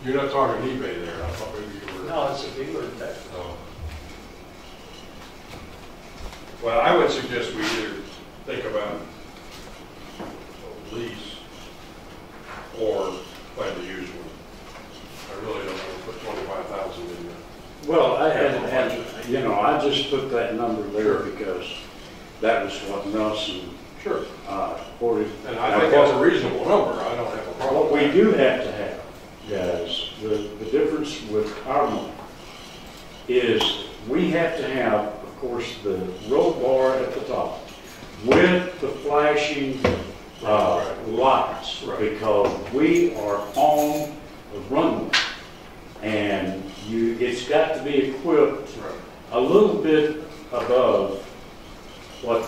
You're not talking eBay there, I thought maybe you were. No, it's a dealer tax. Oh. Well, I would suggest we either think about a lease or plan to use one. I really don't want to put 25,000 in there. Well, I just put that number there because that was what Nelson Sure. quoted. And I think that's a reasonable number. I don't have a problem. What we do have to have, guys, the difference with our money is we have to have, of course, the roll bar at the top with the flashing lights, Right. because we are on the runway, and it's got to be equipped Right. a little bit above what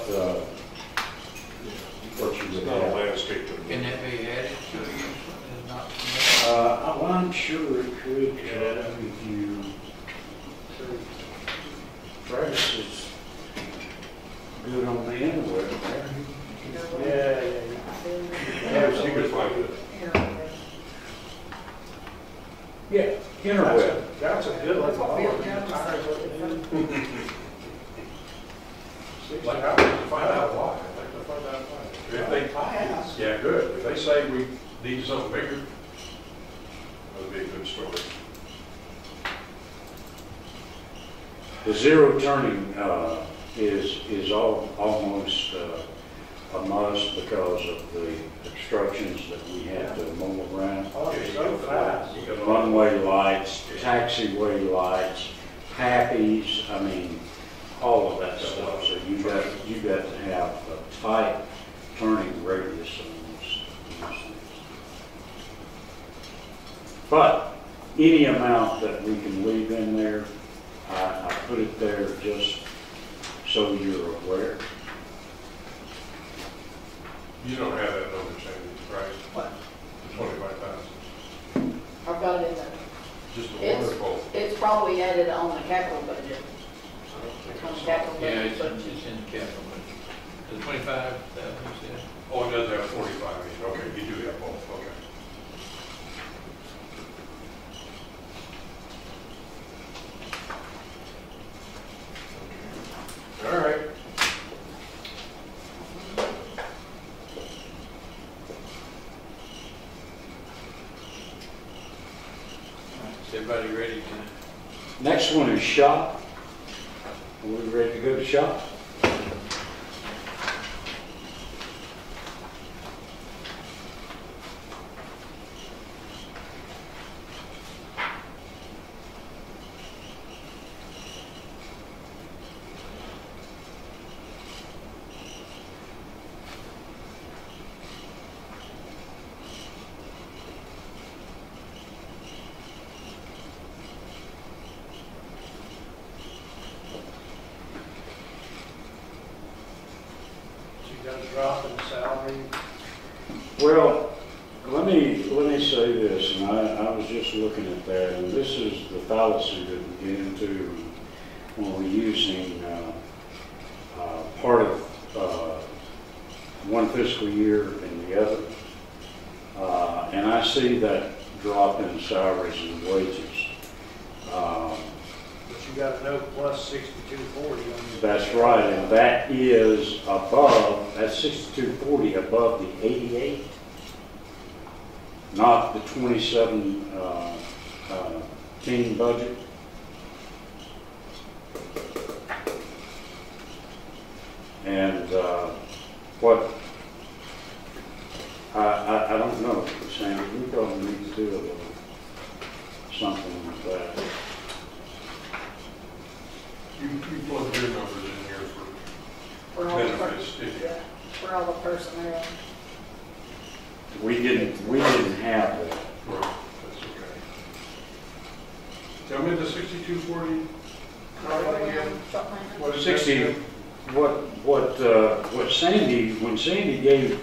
you It's would not a have. landscape to Can me. that be added to it? Not Well, I'm sure it could, if you, Travis is good on the interweb there. Yeah. Yeah, so you could find it. Yeah, interweb. That's a good one. Like, I would like to find out why. I'd like to find out why. If they, yeah, good. If they say we need something bigger, that would be a good story. The zero turning is almost a must because of the obstructions that we have to mow around. Oh, it's so fast. You got a Runway lights, taxiway lights, pappies, I mean, all of that stuff. So you got to have a tight turning radius on those things. But any amount that we can leave in there, I put it there just so you're aware. You don't have that number, Sandy, right? What? 25,000. I've got it in there. Just a It's- wonderful. It's probably added on the capital budget. It's on the capital Yeah, budget, it's but in the capital budget. The 25,000, you said? Oh, it does have 45. Okay, you do have both. Okay. All right. Is everybody ready to? Next one is shop. Are we ready to go to shop? You got a drop in salary. Well, let me say this, and I was just looking at that, and this is the fallacy that we get into when we're using part of one fiscal year and the other. And I see that drop in salaries and wages. But you got a note plus 6240 on your. That's right, and that is above, that's 6240 above the 88, not the 27 team budget. And what, I don't know, Sandy, we probably need to do a little something like that. You plug your numbers in here for all the, benefits, didn't you? yeah, for all the personnel. We didn't have that. Right, that's okay. Tell me the 6240. again. What is 60, that? what Sandy, when Sandy gave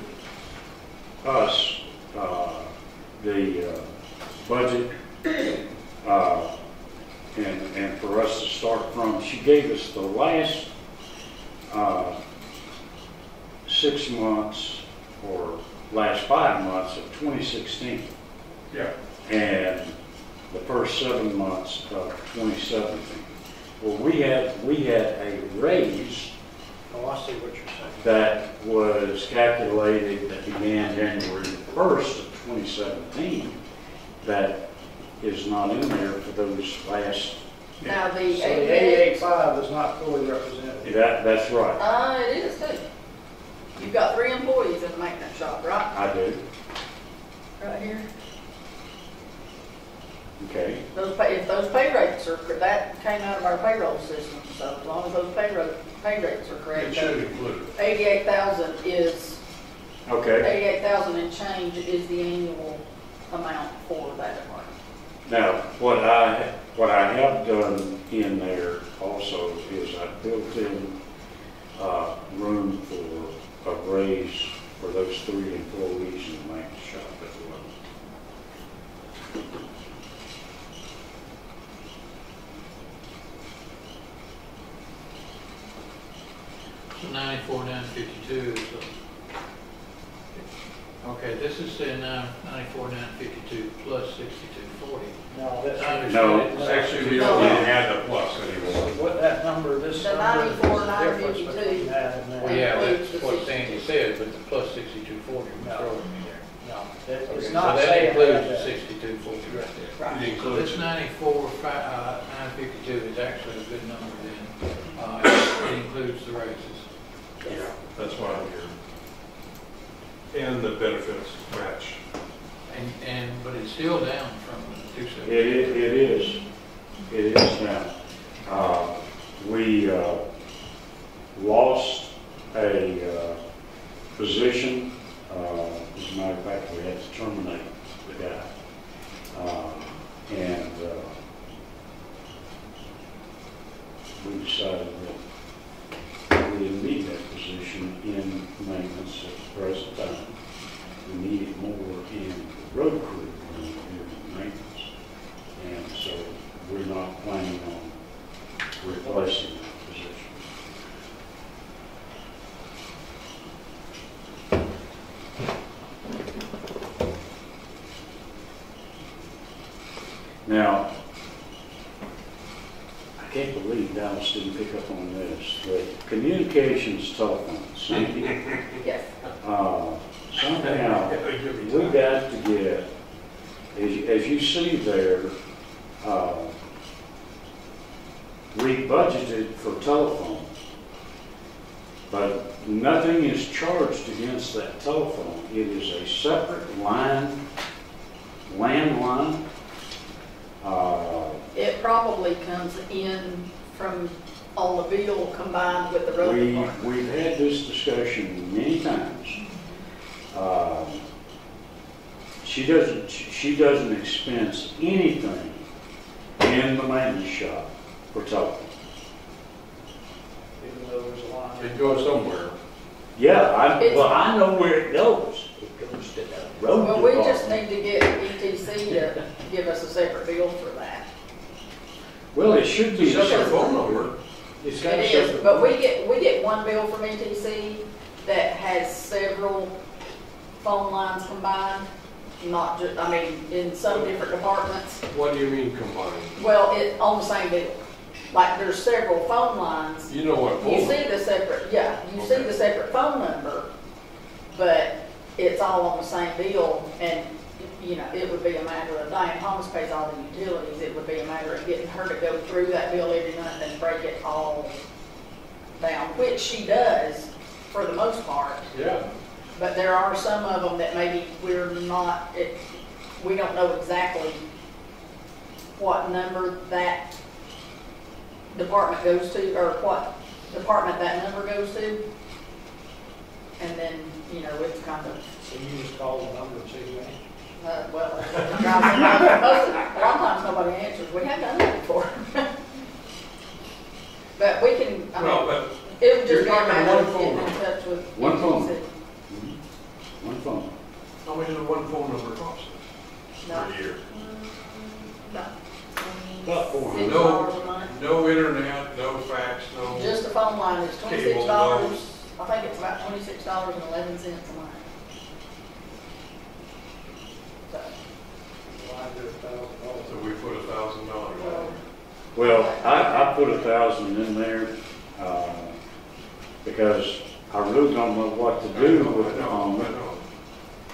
us the budget and for us to start from, she gave us the last 6 months or last 5 months of 2016. Yeah. And the first 7 months of 2017. Well, we had a raise Oh, I see what you're saying. that was calculated that began January 1st of 2017 that is not in there for those last, Now, So the the 88, 88.5 is not fully represented. that's right, it is too. You've got 3 employees in the maintenance shop, right? I do, Right here. okay. If those pay rates are, that came out of our payroll system, so as long as those pay rates are It correct. should include it. 88,000 is, Okay, 88,000 and change is the annual amount for that department. now, what I have done in there also is I built in room for a raise for those 3 employees in the maintenance shop as well. So 94, 952 is, okay, this is saying 94, 952 plus 6240. No, that's. I understand No. it. Actually, we don't even add the plus anymore. What that number, this The number is the 94, difference 952. between that and Well, that. yeah, includes that's the what 62. Sandy said, but the plus 6240 was No. throwing me there. No, Okay, it's so not that saying includes the that. 6240 right there. It Right. So includes this it. 94, 952 is actually a good number then. It includes the raises. Yeah, that's why I'm here. And the benefits match. But it's still down from the 270. It is now. We lost a position. As a matter of fact, we had to terminate the guy. And we decided that we didn't need that position in maintenance at the present time. We need it more in the road crew than we do in maintenance. And so we're not planning on replacing that position. Now, I can't believe Dallas didn't pick up on this, but communications telephone, Sandy, Yes. somehow, we got to get, as you see there, we budgeted for telephone, but nothing is charged against that telephone. It is a separate landline. It probably comes in from on the bill combined with the road department. We've had this discussion many times. She doesn't expense anything in the maintenance shop for telephone. Even though there's a line. It goes somewhere. Yeah, I know where it goes. It goes to the road Well, we just department. need to get ETC to give us a separate bill for that. Well, it should be. It's just our phone number. It's got a It is, separate- but we get one bill from ETC that has several phone lines combined, not just, I mean, in some different departments. What do you mean combined? Well, on the same bill. Like, there's several phone lines. You know what You phone? see the separate, yeah, you see the separate phone number, but it's all on the same bill, and, you know, it would be a matter of, Diane Thomas pays all the utilities, it would be a matter of getting her to go through that bill every month and break it all down, which she does for the most part, Yeah. but there are some of them that maybe we don't know exactly what number that department goes to, or what department that number goes to. And then, you know, it's kind of, So you just call the number and see who answers. well, a lot of times nobody answers. We have done that before. But we can, I Well, mean, but it would you're just be a talking matter of one phone getting in number. touch with. One phone. ETC. One phone. how much does one phone number cost No. us per year? No. About $400. $6 a month. No internet, no fax, no. Just the phone line is Cable, $26. I think it's about $26.11 a month. So, Well, might do $1,000. So we put $1,000. Well, I put 1,000 in there, because I really don't know what to do with the I phone. know.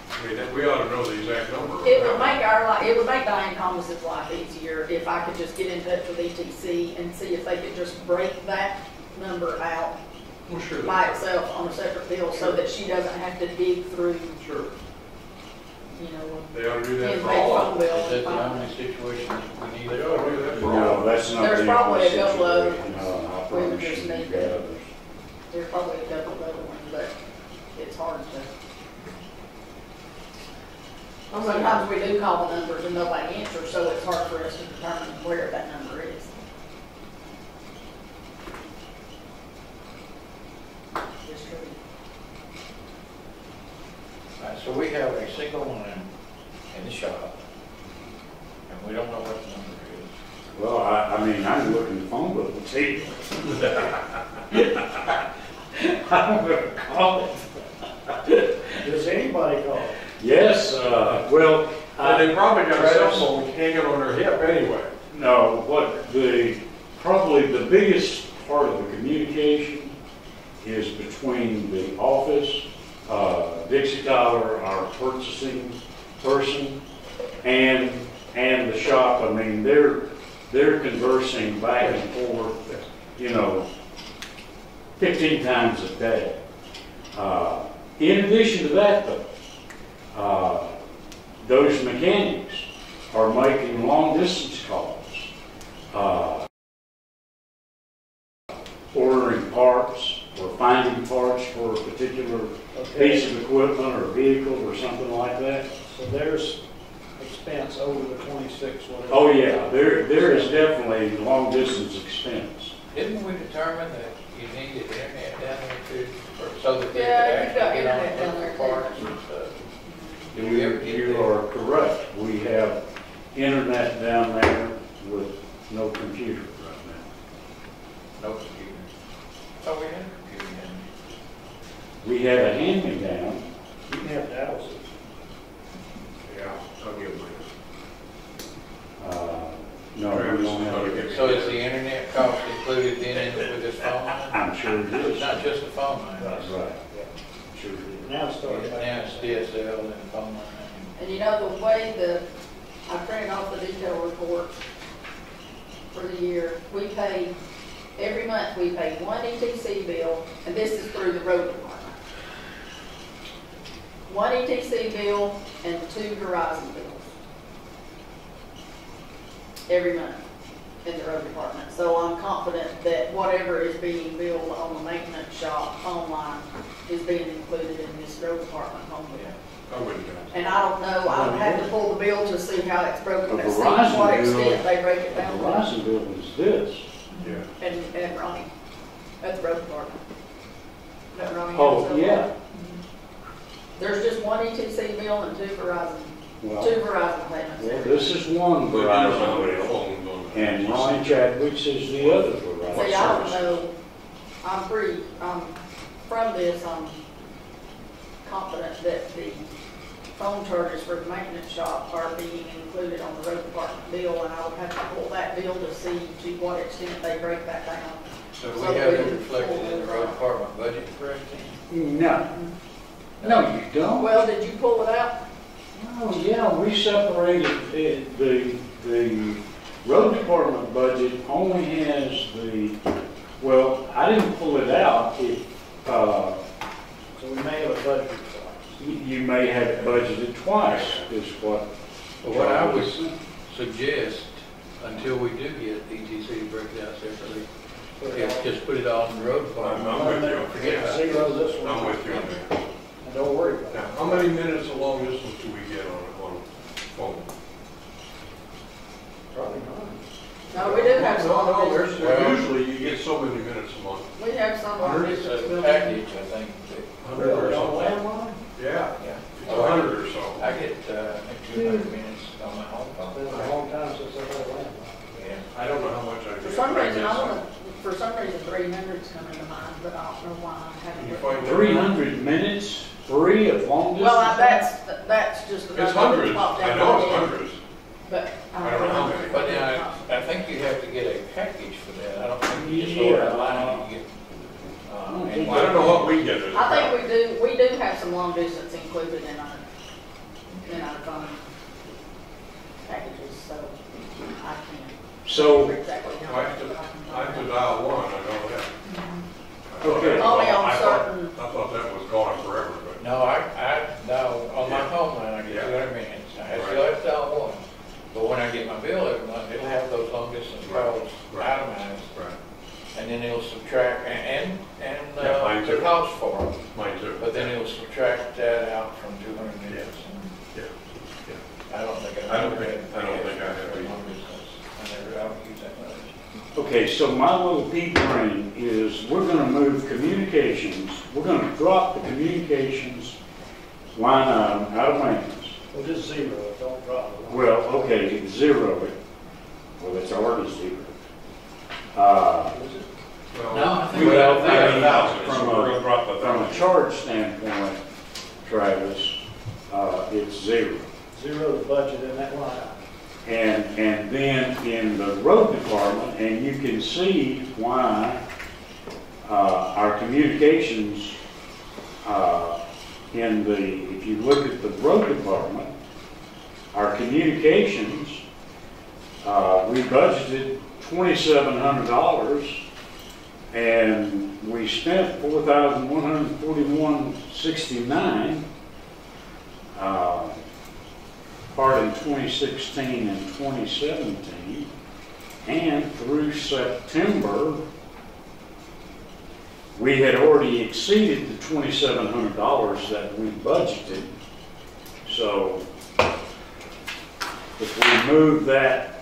I mean, we ought to know the exact number. It would make our life, it would make Diane Thomas's life easier if I could just get in touch with ETC and see if they could just break that number out Well, sure. by itself on a separate bill so that she doesn't have to dig through, Sure. you know, They ought to do that ten for page all phone of them. bill. Is that and the find- only situation we need? They ought to do that for all No, of them. that's not There's the probably only a couple of situation. No, I we promise just you, need you've to- got others. There's probably a couple of other ones, but it's hard to. Sometimes we do call the numbers and nobody answers, so it's hard for us to determine where that number is. It's true. All right, so we have a single line in the shop, and we don't know what the number is. Well, I mean, I can look in the phone book and see. I'm gonna call it. Does anybody call? Yes, well, And they probably got a cell phone hanging on their hip anyway. no, probably the biggest part of the communication is between the office, Dixie Tyler, our purchasing person, and the shop. I mean, they're conversing back and forth, 15 times a day. In addition to that, though, those mechanics are making long distance calls, ordering parts or finding parts for a particular piece of equipment or vehicle or something like that. So there's expense over the 26, whatever. Oh yeah, there is definitely long distance expense. Didn't we determine that you needed internet down there too, so that they could Yeah, you've got actually get on internet down there, the too. parts and stuff? Did we ever get You that? are correct. We have internet down there with no computer right now. No computer. Oh, we had a computer in We have a hand-me-down. You can have Dallas. Yeah, I'll give them. No, we don't have there. it. So is the internet cost included in with this phone line? I'm sure it is. It's not just the phone line. That's it's- right. Sure it is. Now it's starting. Now it's DSL and phone line. And you know, the way I printed off the detail report for the year, we pay, every month we pay one ETC bill, and this is through the road department. One ETC bill and 2 Verizon bills. Every month in the road department. So I'm confident that whatever is being billed on the maintenance shop phone line is being included in this road department home bill. I wouldn't doubt And I don't know, I would have to pull the bill to see how it's broken, A to see Verizon to what bill- extent they break it The down. Verizon bill is this. it. Yeah. And Ronnie, at the road department. That Ronnie Oh, has yeah. There's just one ETC bill and 2 Verizon, Well, 2 Verizon payments. well, this is one But you don't know how Verizon many bill, phones on that. and Ronnie Chadwick's is the other Verizon. See, I don't know, from this, I'm confident that the phone charges for the maintenance shop are being included on the road department bill, and I would have to pull that bill to see to what extent they break that down. So we have it reflected in the road department budget for us then? No. No, you don't. Well, did you pull it out? Oh, yeah, we separated it, the road department budget only has well, I didn't pull it out. So we may have a budget twice. You may have it budgeted twice, is what. Well, what I would suggest, until we do get ETC to break it out separately, is just put it all in the road department. I'm with you. Forget about it. Zero this one. I'm with you on that. And don't worry about Now, it. how many minutes of long distance do we get on phone? Probably not. No, we do have some. No, business. Well- usually you get so many minutes a month. We have some. Hundred It's business a building. package, I think. Hundred or On something. landline? Yeah, Yeah. it's 100 or so. I get, 200 minutes on my home It's phone. been a long time since I've had a landline. Yeah. I don't know how much I get. For some reason, I I guess. want to, for some reason, 300's coming to mind, but I don't know why I haven't. Can you looked. find that? 300 minutes free of long distance? Well, that's just the It's number that hundreds, popped I down know my it's head. hundreds. but. I don't know how many. But now, I think you have to get a package for that. I don't think you just order online and you get. Well, I don't know what we get. I think we do have some long distance included in our phone packages, so I can't. So, remember exactly how I much, have to, but can I have to find dial one, I know that. I thought Okay. that was Only all- on I thought- certain- I thought that was gone forever, but. No, no, on my Yeah. home line, I get Yeah. 200 minutes. I Right. still have to dial one. But when I get my bill every month, it'll have those long distance calls Right. itemized. Right, And then it'll subtract, and Yeah, mine the too. cost for them. mine too. But then it'll subtract that out from 200 minutes. Yeah, I don't think I don't think I have for either. long distance. I don't use that much. okay, so my little pea brain is, we're gonna move communications, we're gonna drop the communications line item out of maintenance. Well, just zero, it, don't drop it. Well, okay, zero it. Well, it's already zero. Is it? No, I think we well, have I mean, 1,000, so from we're gonna drop From a 1,000. charge standpoint, Travis, it's zero. Zero the budget in that line item. And then in the road department, and you can see why our communications if you look at the road department, our communications, we budgeted $2,700 and we spent $4,141.69. Part in 2016 and 2017, and through September, we had already exceeded the $2,700 that we budgeted. So if we move that,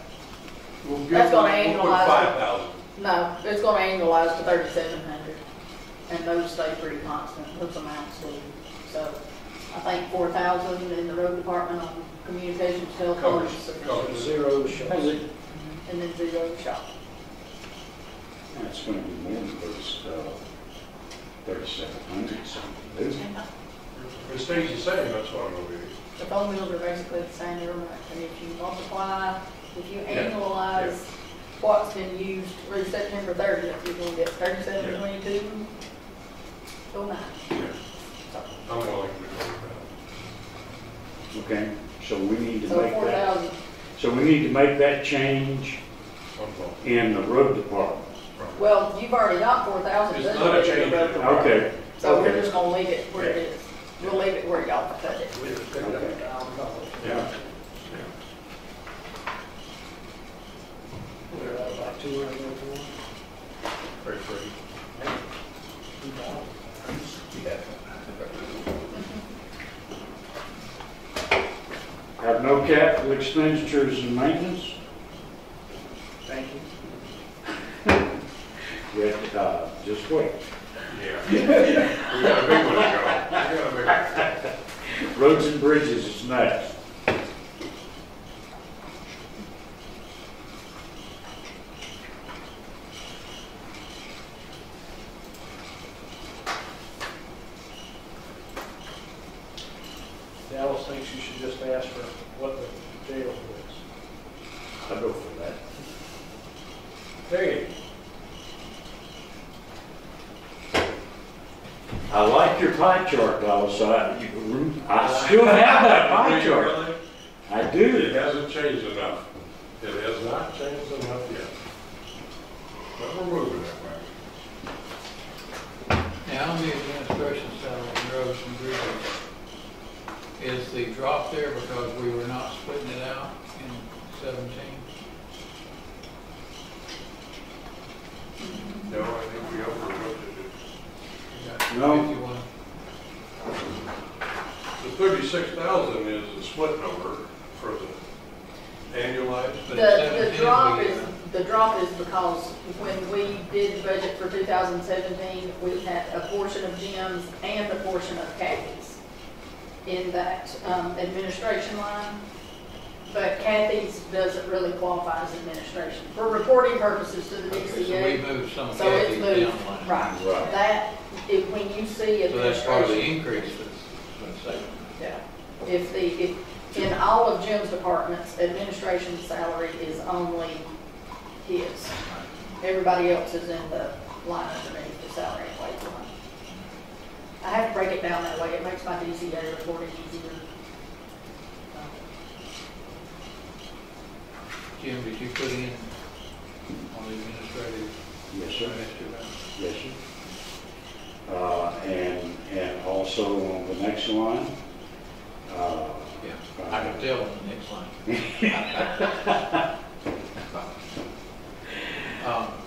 That's gonna We'll put annualize. 5,000. No, it's gonna annualize to 3,700, and those stay pretty constant, those amounts do. So I think 4,000 in the road department on communications, telephone is sufficient. Covers. Zero the shop. has it, And then zero the shop. that's going to be more than those 3,700 something, isn't it? If it stays the same, that's what I'm gonna be. The phone bills are basically the same every month, and if you multiply, if you Yeah. annualize what's been used through September 30th, you're gonna get 3,722, oh nine. Yeah. So I'm willing to go with Okay, so we need to so make that, 4,000, so we need to make that change that. I'm willing. in the road department. well, you've already got 4,000. It's not a change. Okay. So we're Okay. just gonna leave it where it is. We'll leave it where y'all cut it. We just picked up $1,000. Yeah. We're at about 200. Very free. Have no capital expenditures and maintenance? Thank you. Just wait. Yeah. We got a big one to go. We got a big one. Roads and bridges is next. Dallas thinks you should just ask for what the jail is. I'll go for that. Hey. I like your pie chart, Dallas. I still have that pie chart. Really? I It do. hasn't changed enough. It has not changed enough yet. But we're moving that way. Now, on the administration side of roads and bridges, is the drop there because we were not splitting it out in 17? No, I think we overlooked it. You got No. 51. The 36,000 is the split number for the annualized. But The 17 drop is because when we did the budget for 2017, we had a portion of Jim's and a portion of Kathy's in that administration line. But Kathy's doesn't really qualify as administration for reporting purposes to the Okay, so we DCA. moved some of So it's Kathy's moved, down line. right. Right. That, when you see So that's part of the administration, increase that's been saved. yeah. In all of Jim's departments, administration salary is only his. Everybody else is in the line underneath the salary and wage line. I have to break it down that way. It makes my DCA reporting easier. Jim, did you put in on the administrative? Yes, sir. Estimate? Yes, sir. And also on the next line. Yeah, I can tell on the next line.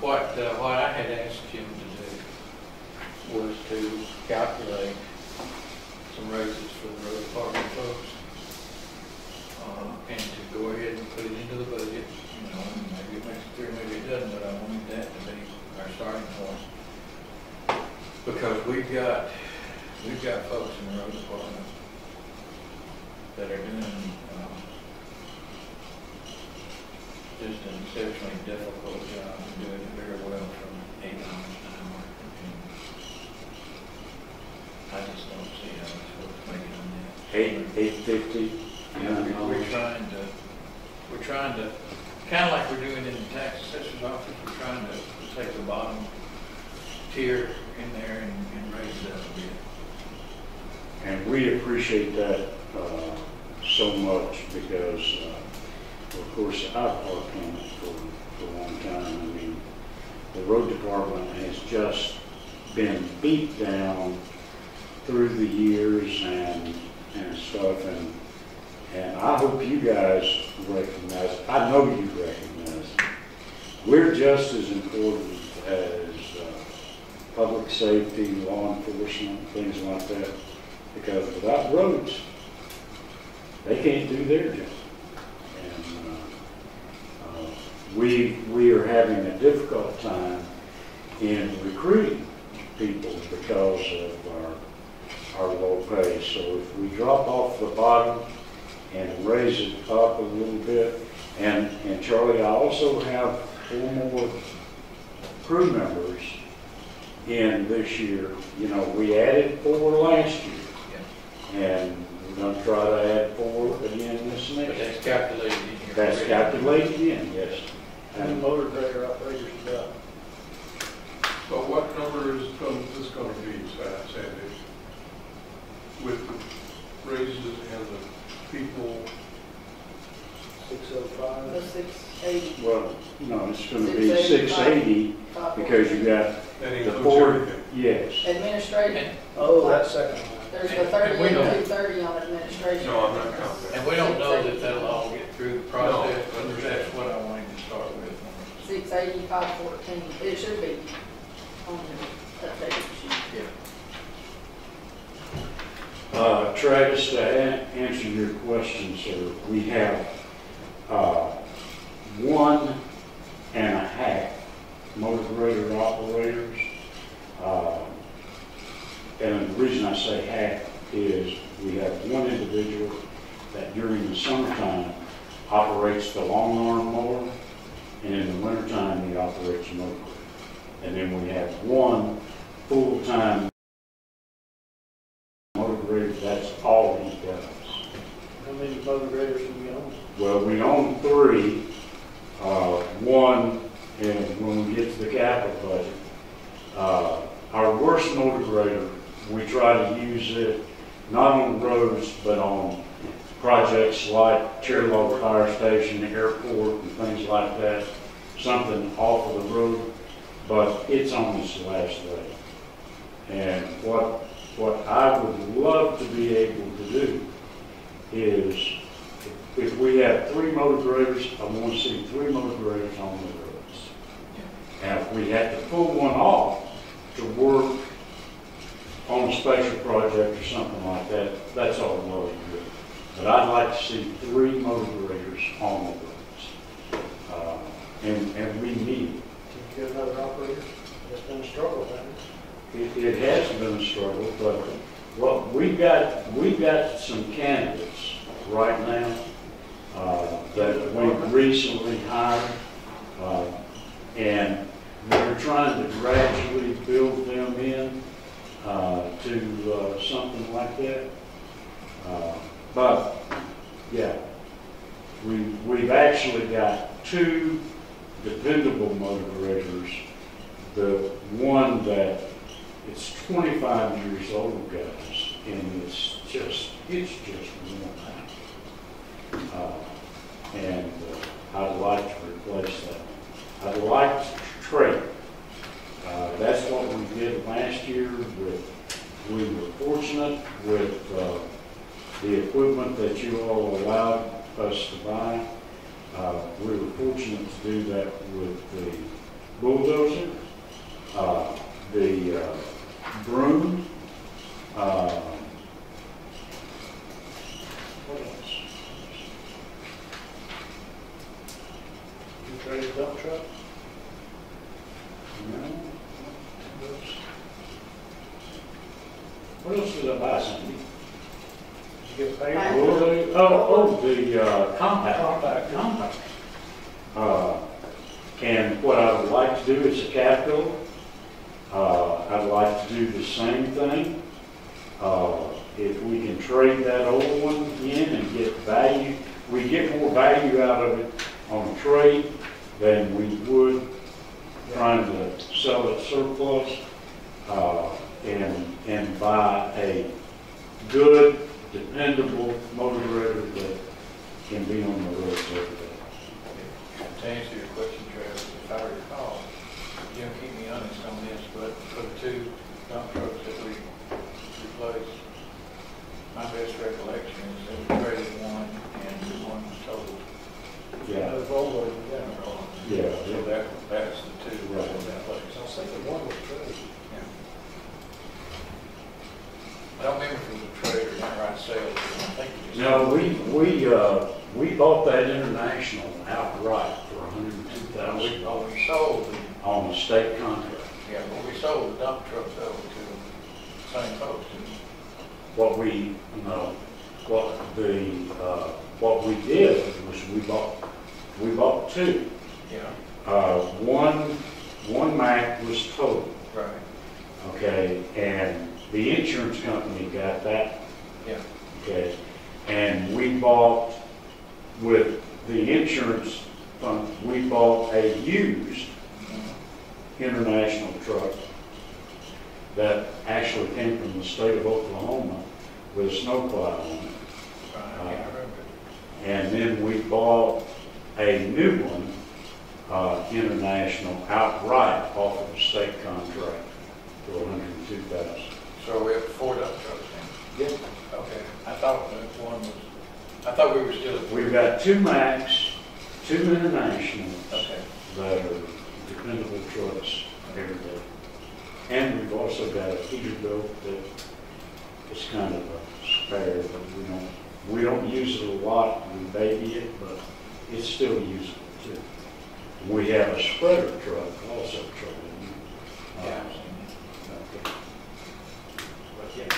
What I had asked Jim to do was to calculate some raises for the road department folks, and to go ahead and put it into the budget. You know, maybe it makes it clear, maybe it doesn't, but I wanted that to be our starting point. Because we've got folks in the road department that are doing just an exceptionally difficult job and doing it very well from 8 hours an hour. And I just don't see how it's supposed to make it on that. 850. Yeah, we're trying to, kind of like we're doing in the tax assessor's office, we're trying to take the bottom tier in there and raise it up a bit. And we appreciate that so much because, of course, I've worked on it for a long time. I mean, the road department has just been beat down through the years and stuff. And I hope you guys recognize, I know you recognize, we're just as important as public safety, law enforcement, things like that. Because without roads, they can't do their job. And we are having a difficult time in recruiting people because of our low pay. So if we drop off the bottom and raise it up a little bit, and Charlie, I also have 4 more crew members in this year. You know, we added 4 last year. And we're going to try to add 4 again this next. But that's calculated in here. That's calculated in, yes. And motor grader operators you got. So what number is this going to be, Sandy? With the raises and the people? 605. The 680. Well, no, it's going to be 680 because you got That the includes 4. everything. Yes. Administrative. Oh, that second line. There's the 30 and 230 on administration. No, I'm not counting. And we don't know that that'll all get through the process, but that's what I wanted to start with. 680, 514. It should be on the updated sheet. Yeah. Travis, to answer your question, sir, we have 1.5 motor grader operators. And the reason I say half is we have 1 individual that during the summertime operates the long arm mower, and in the wintertime he operates a motor grader. And then we have 1 full-time motor grader. That's all he does. How many motor graders do we own? Well, we own 3. 1, and when we get to the capital budget, our worst motor grader, we try to use it not on roads, but on projects like Cherry-Log Fire Station, the airport, and things like that. Something off of the road, but it's on its last leg. And what I would love to be able to do is, if we have 3 motor graders, I want to see 3 motor graders on the roads. And if we had to pull one off to work on a special project or something like that, that's all well and good. But I'd like to see 3 motor graders on the roads. And we need it. Can you get another operator? It's been a struggle, hasn't it? It has been a struggle, but well, we've got some candidates right now that we've recently hired, and we're trying to gradually build them in to something like that. But Yeah. We've actually got two dependable motor graders. The one that, it's 25 years old, guys, and it's just worn out. And I'd like to replace that. I'd like to trade. That's what we did last year. We were fortunate with the equipment that you all allowed us to buy. We were fortunate to do that with the bulldozer, the broom, what else? You traded dump truck? No. What else did I buy, Sandy? Did you get paid? Paid. The compact. Compact. And what I would like to do is a Caterpillar. I'd like to do the same thing. If we can trade that old one in and get value, we get more value out of it on a trade than we would trying to sell it surplus, and buy a good, dependable motor grader that can be on the road every day. To answer your question, Travis, if I recall, Jim, keep me honest on this, but for the two dump trucks that we replaced, my best recollection is that we traded one and one was totaled. Yeah. No Volvo, yeah. Yeah. So that's the two that were in that place. I was thinking one was traded. Yeah. I don't remember if it was a trade or outright sale. I think it was. No, we bought that International outright for $102,000 We sold the, on a state contract. yeah, but we sold the dump trucks over to the same folks. What we did was we bought two. Yeah. One Mac was total, Right. okay, and the insurance company got that, Yeah. okay, and we bought with the insurance fund, we bought a used International truck that actually came from the state of Oklahoma with a snowplow on it. Right. I remember. And then we bought a new one, International, outright off of a state contract for $102,000. So we have 4 dump trucks now? Yeah. Okay. I thought we were still at 3. We've got 2 Macs, 2 Internationals Okay. that are dependable trucks every day. And we've also got a Peterbilt that is kind of a spare, but we don't use it a lot. We baby it, but it's still usable too. We have a spreader truck also trading. Yeah. Okay. But yeah.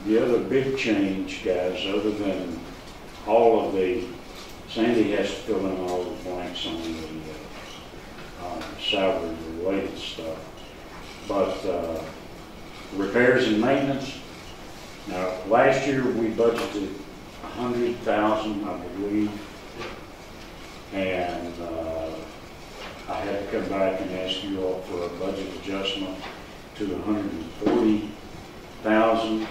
The other big change, guys, other than all of the, Sandy has to fill in all the blanks on the salary related stuff, but repairs and maintenance. Now, last year we budgeted $100,000, I believe, and I had to come back and ask you all for a budget adjustment to $140,000.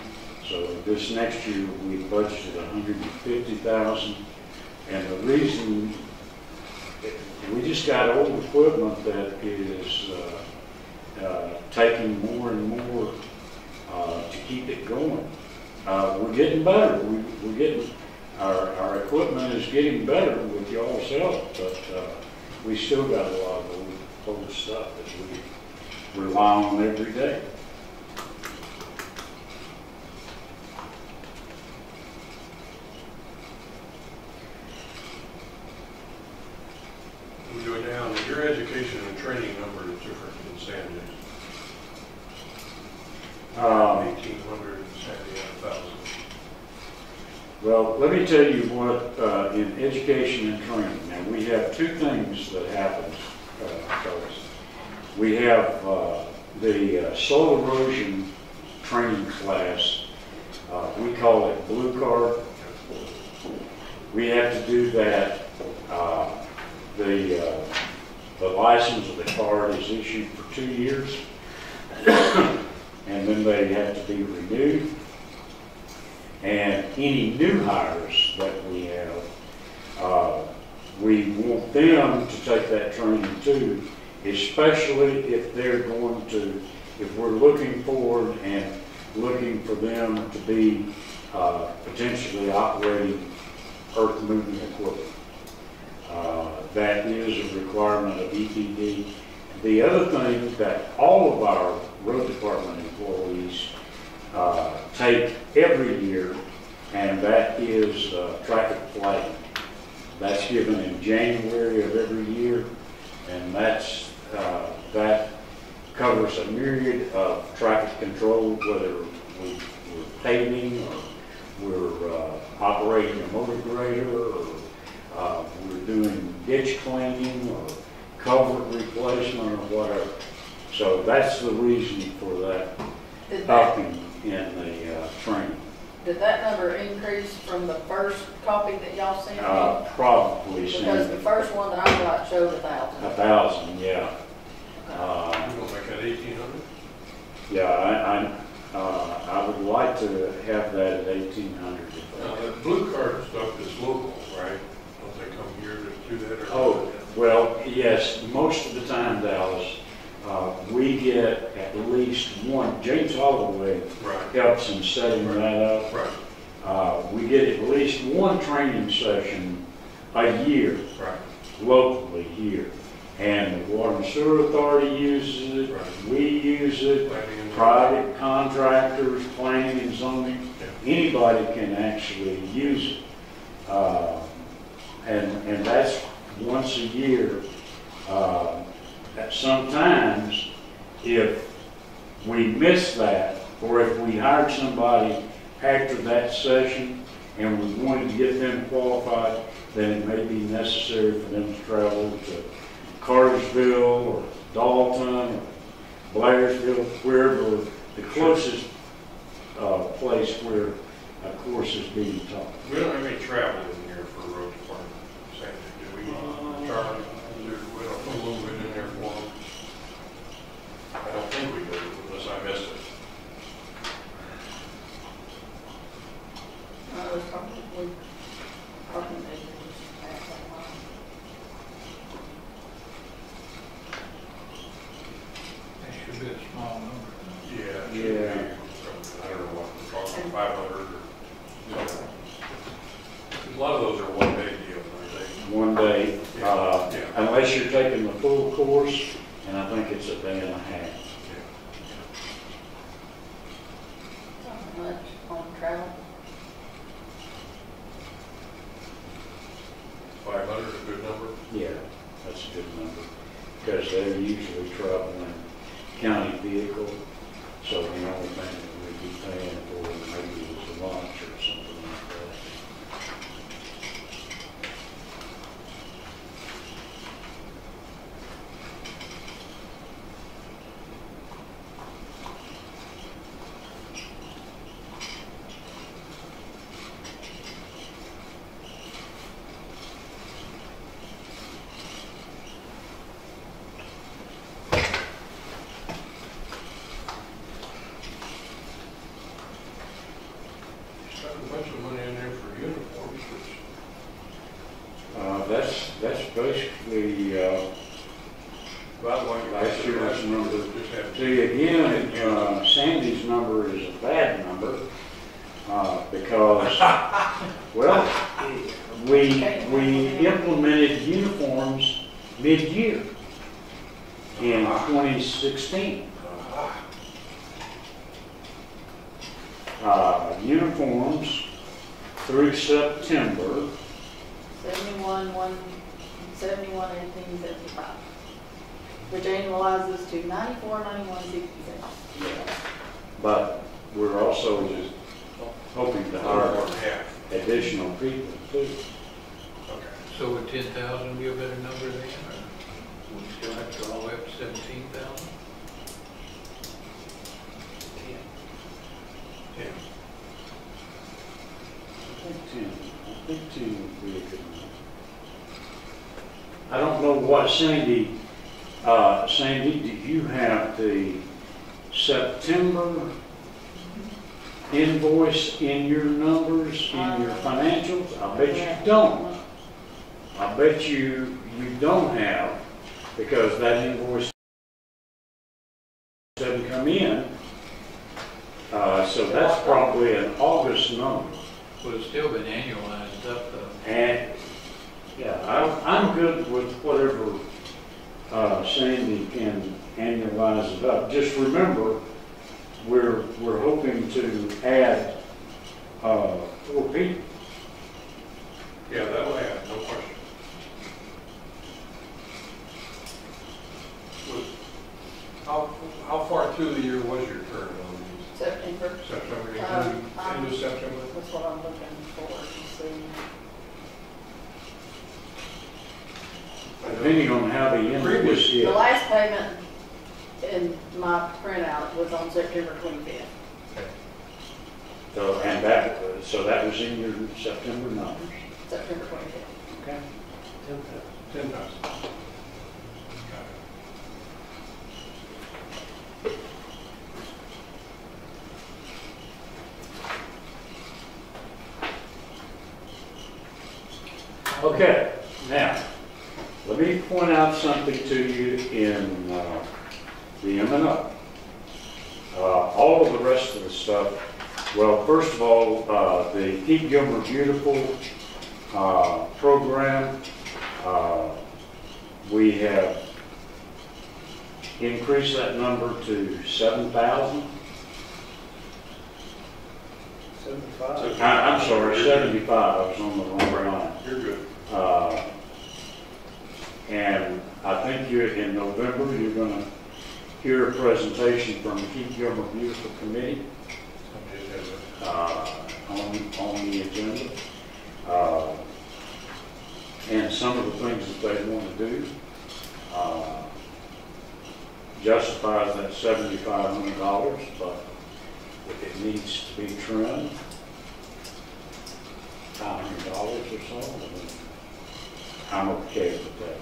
So this next year we budgeted $150,000, and the reason we just got old equipment that is taking more and more to keep it going. We're getting better. We're getting our equipment is getting better with y'all's help, but we still got a lot of old stuff that we rely on every day. We go down, your education and training number is different than Sandy's. 1,800 and Sandy had 1,000. Well, let me tell you what, in education and training, now we have 2 things that happen, fellas. We have the soil erosion training class. We call it Blue Card. We have to do that. The license of the card is issued for 2 years, and then they have to be renewed. And any new hires that we have, we want them to take that training too, especially if they're going to, if we're looking forward and looking for them to be potentially operating earth moving equipment. That is a requirement of EPD. The other thing that all of our road department employees take every year, and that is traffic flagging. That's given in January of every year, and that covers a myriad of traffic control, whether we're paving or we're operating a motor grader or we're doing ditch cleaning or culvert replacement or whatever. So that's the reason for that upping in the training. Did that number increase from the first copy that y'all sent me? Probably. Because the first one that I got showed 1,000. 1,000, yeah. You're gonna make that 1,800? Yeah, I would like to have that at 1,800. Now, the blue card stuff is local, right? Don't they come here to do that? Or Oh, well, yes, most of the time, Dallas, we get at least one. James Holloway Right. helps in setting that up. Right. We get at least one training session a year Right. locally here. And the Water and Sewer Authority uses it, Right. we use it, Planning and private contractors, planning and zoning, Yeah. anybody can actually use it. And that's once a year. Sometimes if we miss that, or if we hired somebody after that session and we wanted to get them qualified, then it may be necessary for them to travel to Cartersville or Dalton or Blairsville, wherever the closest place where a course is being taught. We don't have any travel in here for road department. Sandy, do we charge? We don't put a little bit in there for them? I don't think we do, unless I missed it. I was probably maybe just add that line. That should be a small number. Yeah. it should Yeah. be. I don't know what we're talking, 500 or something. A lot of those are one-day deals, aren't they? One day, Yeah. unless you're taking the full course, and I think it's a day and a half. How much on travel? 500 is a good number. Yeah, that's a good number, because they're usually traveling county vehicle, so the only thing that we'd be paying for maybe is a lunch or something like that. Stuck a bunch of money in there for uniforms, which, That's basically, by the way, last year's number. just have See, again, Sandy's number is a bad number, because, well, we implemented uniforms mid-year in 2016. Uniforms through September, 71,1875, which annualizes to 94,9166. yeah. But we're also hoping to more hire than half. additional people too. Okay. So would 10,000 be a better number then? we still have to go all the way up to 17,000? Yeah. I think 10 would be a good number. I don't know what, Sandy, do you have the September invoice in your numbers, in your financials? I bet you don't. I bet you don't have, because that invoice doesn't come in. So that's probably an August number. But it's still been annualized up though. And, yeah, I'm good with whatever Sandy can annualize it up. Just remember, we're hoping to add 4 people. Yeah, that'll add, no question. How far through the year was your turn on these? September. September, end of September? That's what I'm looking for, to see. Depending on how the invoice The is. last payment in my printout was on September 25th. So that was in your September numbers. September 25th. Okay. 10,000. Okay, now, let me point out something to you in the M&O. All of the rest of the stuff, well, first of all, the Keep Gilmer Beautiful program, we have increased that number to 7,000. 75. I'm sorry, 75, I was on the wrong line. You're good. And I think in November, you're going to hear a presentation from the Keep Gilmer Beautiful Committee on the agenda. And some of the things that they want to do justifies that $7,500, but if it needs to be trimmed, $500 or so, I'm okay with that.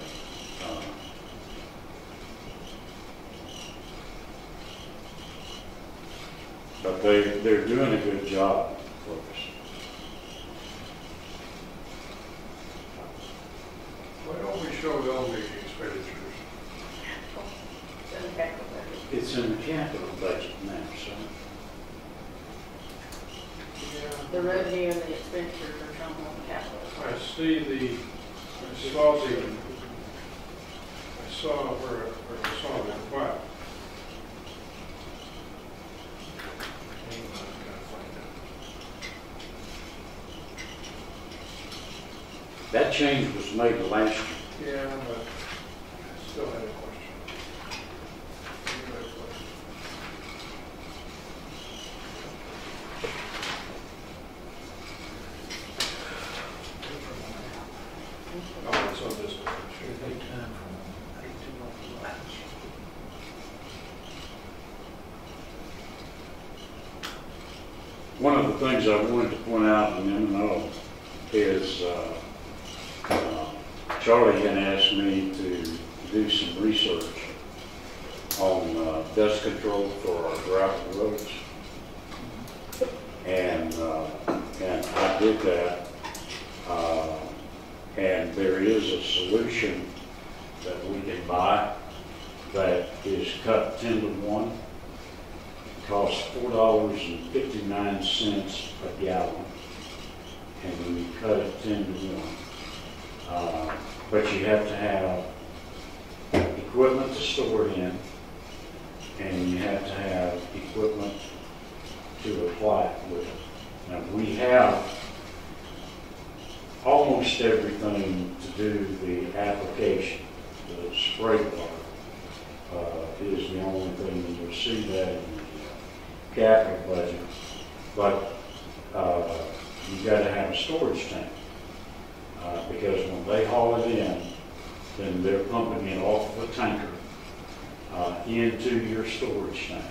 But they're doing a good job for us. Why don't we show them the expenditures? It's in the capital budget. It's in the capital budget now, so. The revenue and the expenditures are shown on the capital. I saw where I saw that, wow. That change was made last year. Yeah, but I still had a question. You had a question? Oh, it's on this one. Should be time for One of the things I wanted to point out in M&O is Charlie had asked me to do some research on dust control for our gravel roads. And I did that. And there is a solution that we can buy that is cut 10 to 1. Costs $4.59 a gallon, and when you cut it 10 to 1. But you have to have equipment to store it in, and you have to have equipment to apply it with. Now, we have almost everything to do the application. The spray water is the only thing, and you'll see that in the capital budget, but you've got to have a storage tank because when they haul it in, then they're pumping it off of a tanker into your storage tank.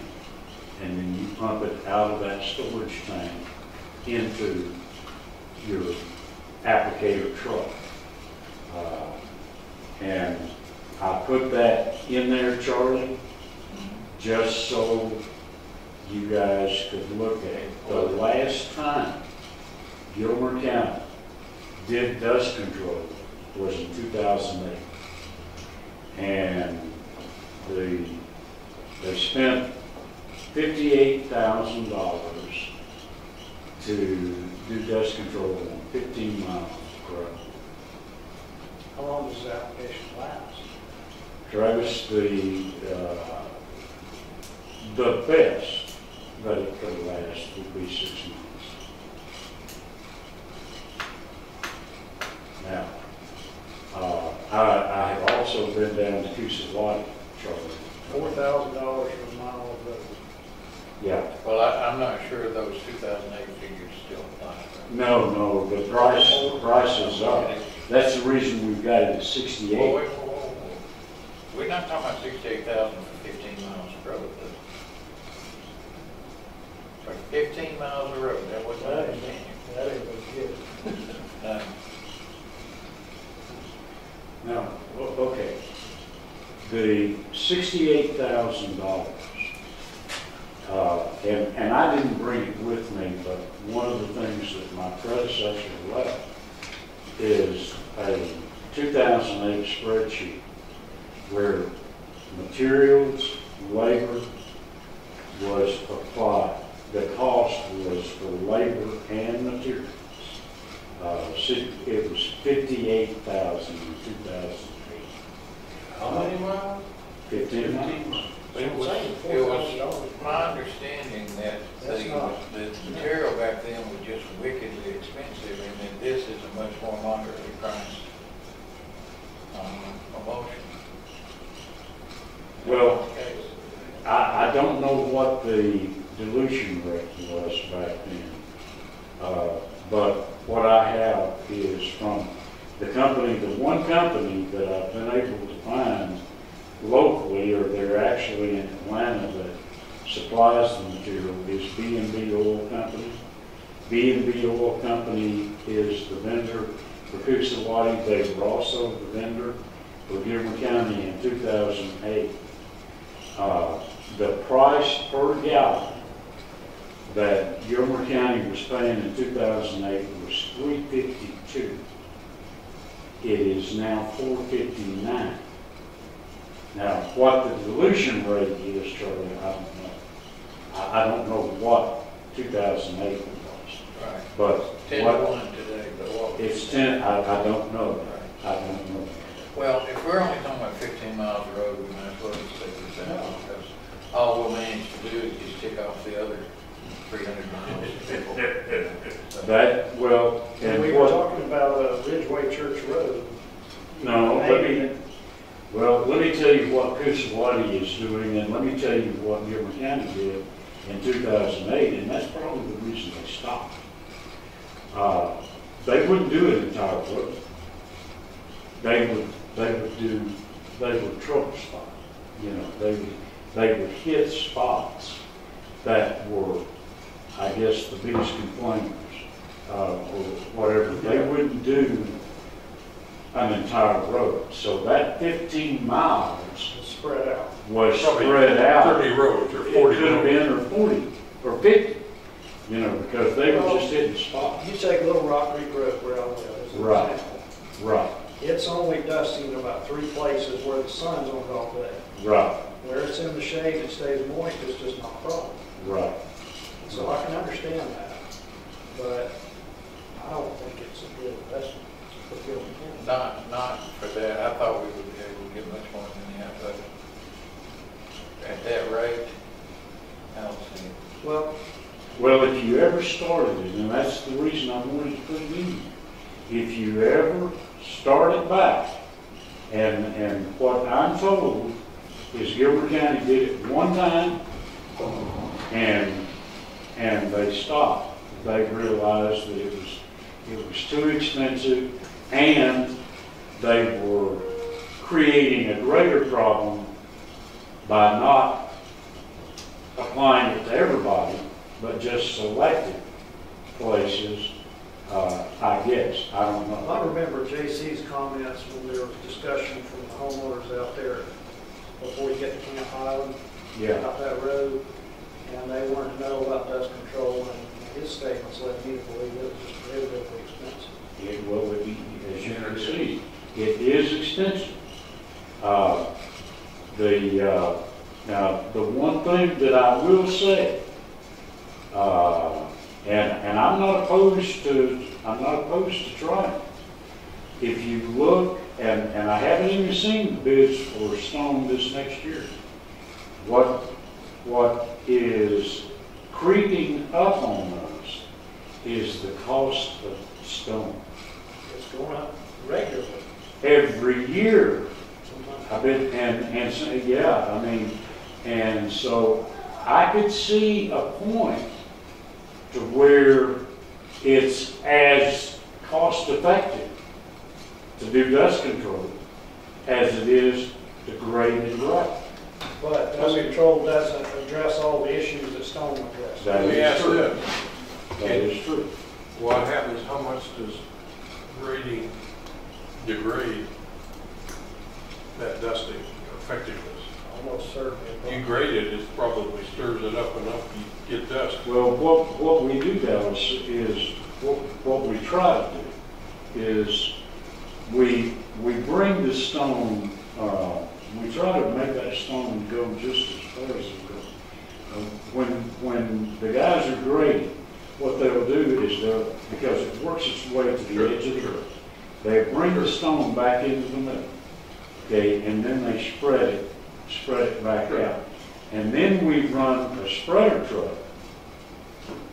And then you pump it out of that storage tank into your applicator truck. And I put that in there, Charlie, just so you guys could look at it. The last time Gilmer County did dust control was in 2008. And they spent $58,000 to do dust control on 15 miles of road. How long does the application last? Travis, the best that it could last would be 6 months. Now, I have also been down to Coosawatti, Charlie. $4,000 for a mile of road. Yeah. Well, I'm not sure those 2008 figures still apply. No, the price is up. That's the reason we've got it at 68. Whoa. We're not talking about 68,000 for 15 miles of road, though. For 15 miles of road, that was my understanding. That ain't gonna get it. Now, okay, the $68,000, and I didn't bring it with me, but one of the things that my predecessor left is a 2008 spreadsheet where materials, labor was applied. The cost was for labor and materials. It was $58,000 in 2008. How many miles? 15 miles. It was my understanding that the material back then was just wickedly expensive, and that this is a much more moderately priced emulsion. Well, I don't know what the dilution rate was back then, but what I have is from the company, the one company that I've been able to find locally, or they're actually in Atlanta, that supplies the material is B&B Oil Company. B&B Oil Company is the vendor for Coosawatti. They were also the vendor for Gilmer County in 2008. The price per gallon that Gilmer County was paying in 2008 was $3.52. It is now $4.59. Now, what the dilution rate is, Charlie, I don't know. I don't know what 2008 was. Right. But 10 to 1 today, but what? It's 10, I don't know. Right. I don't know. Well, if we're only talking about 15 miles of road, we might as well just take this out, because all we'll manage to do is just tick off the other 300 miles. So, That, well, And we and were what, talking about Ridgeway Church Road. no, let me tell you what Coosawatti is doing, and let me tell you what Gilmer County did in 2008, and that's probably the reason they stopped. They wouldn't do an entire road. They would trouble spot. You know, they would hit spots that were, I guess, the biggest complainers, or whatever. They wouldn't do an entire road. So that 15 miles Spread out. was Probably spread out. 30 roads or It 40 could have roads. been, or 40, or 50, you know, because they were just hitting spots. You take Little Rock Creek Road where I live as an Right. example. Right, It's only dusting in about 3 places where the sun's on it all day. right, Where it's in the shade, it stays moist, it's just not a problem. right. So I can understand that, but I don't think it's a good investment for Gilmer County. not for that. I thought we would be able to get much more than that, but at that rate, I don't see it. Well, Well, if you ever started it, and that's the reason I wanted to put it in, if you ever started back, and what I'm told is Gilmer County did it one time, and they stopped. They realized that it was too expensive, and they were creating a greater problem by not applying it to everybody, but just selected places, I guess. I don't know. I remember JC's comments when there was discussion from the homeowners out there before you get to Camp Highland, Yeah. up that road, and they wanted to know about dust control, and his statements led me to believe it was just prohibitively expensive. It will be, as you can see, it is extensive. Now, the one thing that I will say, and I'm not opposed to trying. If you look, and I haven't even seen the bids for stone this next year, what is creeping up on us is the cost of stone. It's going up regularly. Every year, Sometimes. I've been, and so, yeah, I mean, and so I could see a point to where it's as cost effective to do dust control as it is to grade and grout. But dust control doesn't address all the issues that stone addresses. That Let me is ask true. this. That is true. What happens, how much does grading degrade that dusting effectiveness? Almost certainly. You grade it, it probably stirs it up enough to get dust. Well, what we do, Dallas, is what we try to do is we bring the stone, we try to make that stone go just as far as it goes. When the guys are grading, what they'll do is because it works its way to the edge of the earth, they bring the stone back into the middle, okay, and then they spread it back out. And then we run a spreader truck.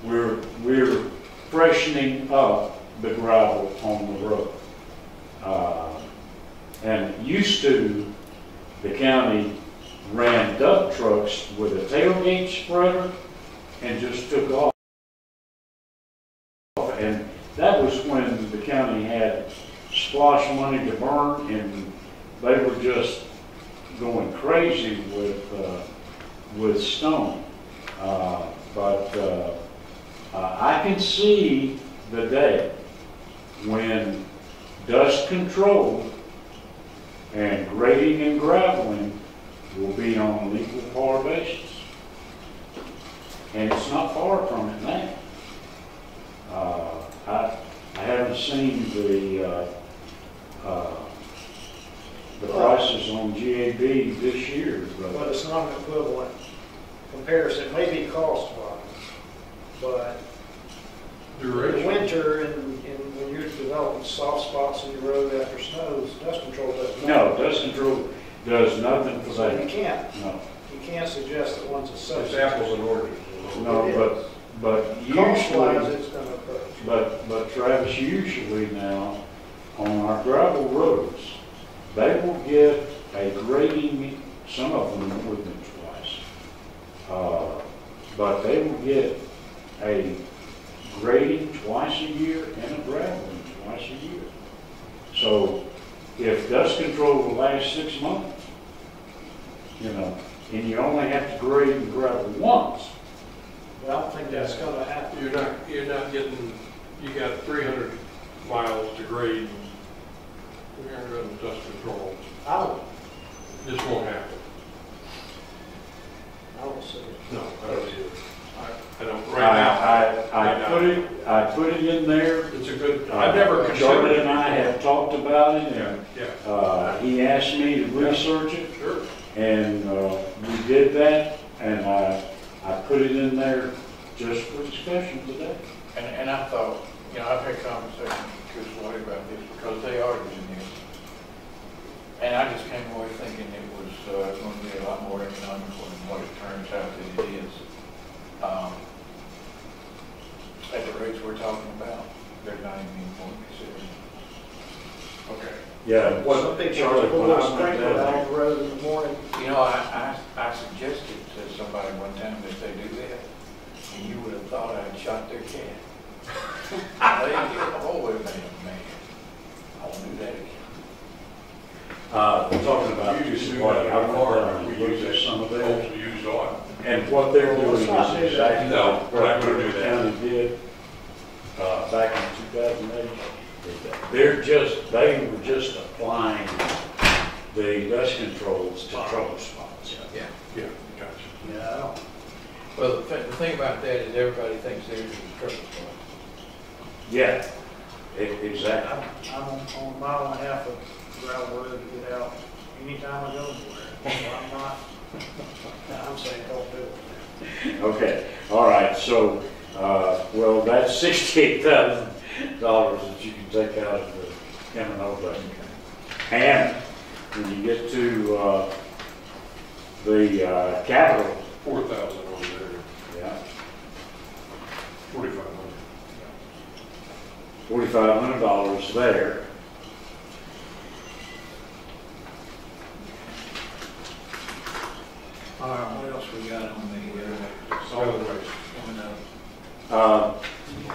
We're freshening up the gravel on the road. And used to, the county ran dump trucks with a tailgate spreader and just took off. And that was when the county had splosh money to burn, and they were just going crazy with stone. But I can see the day when dust control and grading and graveling will be on an equal par basis. And it's not far from it now. I haven't seen the prices on GAB this year, But it's not an equivalent comparison. It may be cost-wise, but in the Duration. winter and when you're developing soft spots in your road after snows, dust control does nothing. no, dust control does nothing for So you that. can't. No, You can't suggest that one's a It's substitute. apples and oranges. no, but Cost-wise, usually, it's going to approach. but Travis, usually now, on our gravel roads, they will get a grading, some of them more than twice. But they will get a grading twice a year and a graveling twice a year. So if dust control will last 6 months, and you only have to grade and gravel once, But I don't think that's going to happen. You're not getting, you got 300 miles to grade, 300 of dust control. I don't This won't happen. see it. No, I don't either. I don't, right now. I put it in there. It's a good, I've never Charlie considered. and I have talked about it, and Yeah, he asked me to research it, sure. and we did that, and I put it in there just for discussion today. And I thought, I've had conversations with Chris White about this because they are using this. And I just came away thinking it was going to be a lot more economical than what it turns out that it is. At the rates we're talking about, they're not even being more considered. Okay. Yeah, Some people Charlie, pull when a I went sprinkler down out there, on the road in the morning. I suggested to somebody one time that they do that, and you would have thought I'd shot their cat. They get a hold of me, man. I won't do that again. We're talking about You just just do what that in I our went car, down and we looked use at it, some of theirs. folks use oil. And what they're Well, doing let's not is do that. exactly No, we're not gonna do what the that. county did, back in 2008. They were just applying the dust controls to trouble spots. Yeah. Yeah, gotcha. Yeah, I don't, Well, the thing about that is everybody thinks theirs is a trouble spot. Yeah, exactly. I'm on a mile and a half of gravel road to get out anytime I go anywhere. So I'm not, I'm saying don't do it. Okay, all right, so, well, that's $68,000 that you can take out of the M&O budget. And when you get to, the, capital, 4,000 over there, yeah, 4,500. $4,500 there. All right, what else we got on the, Solid waste. coming up?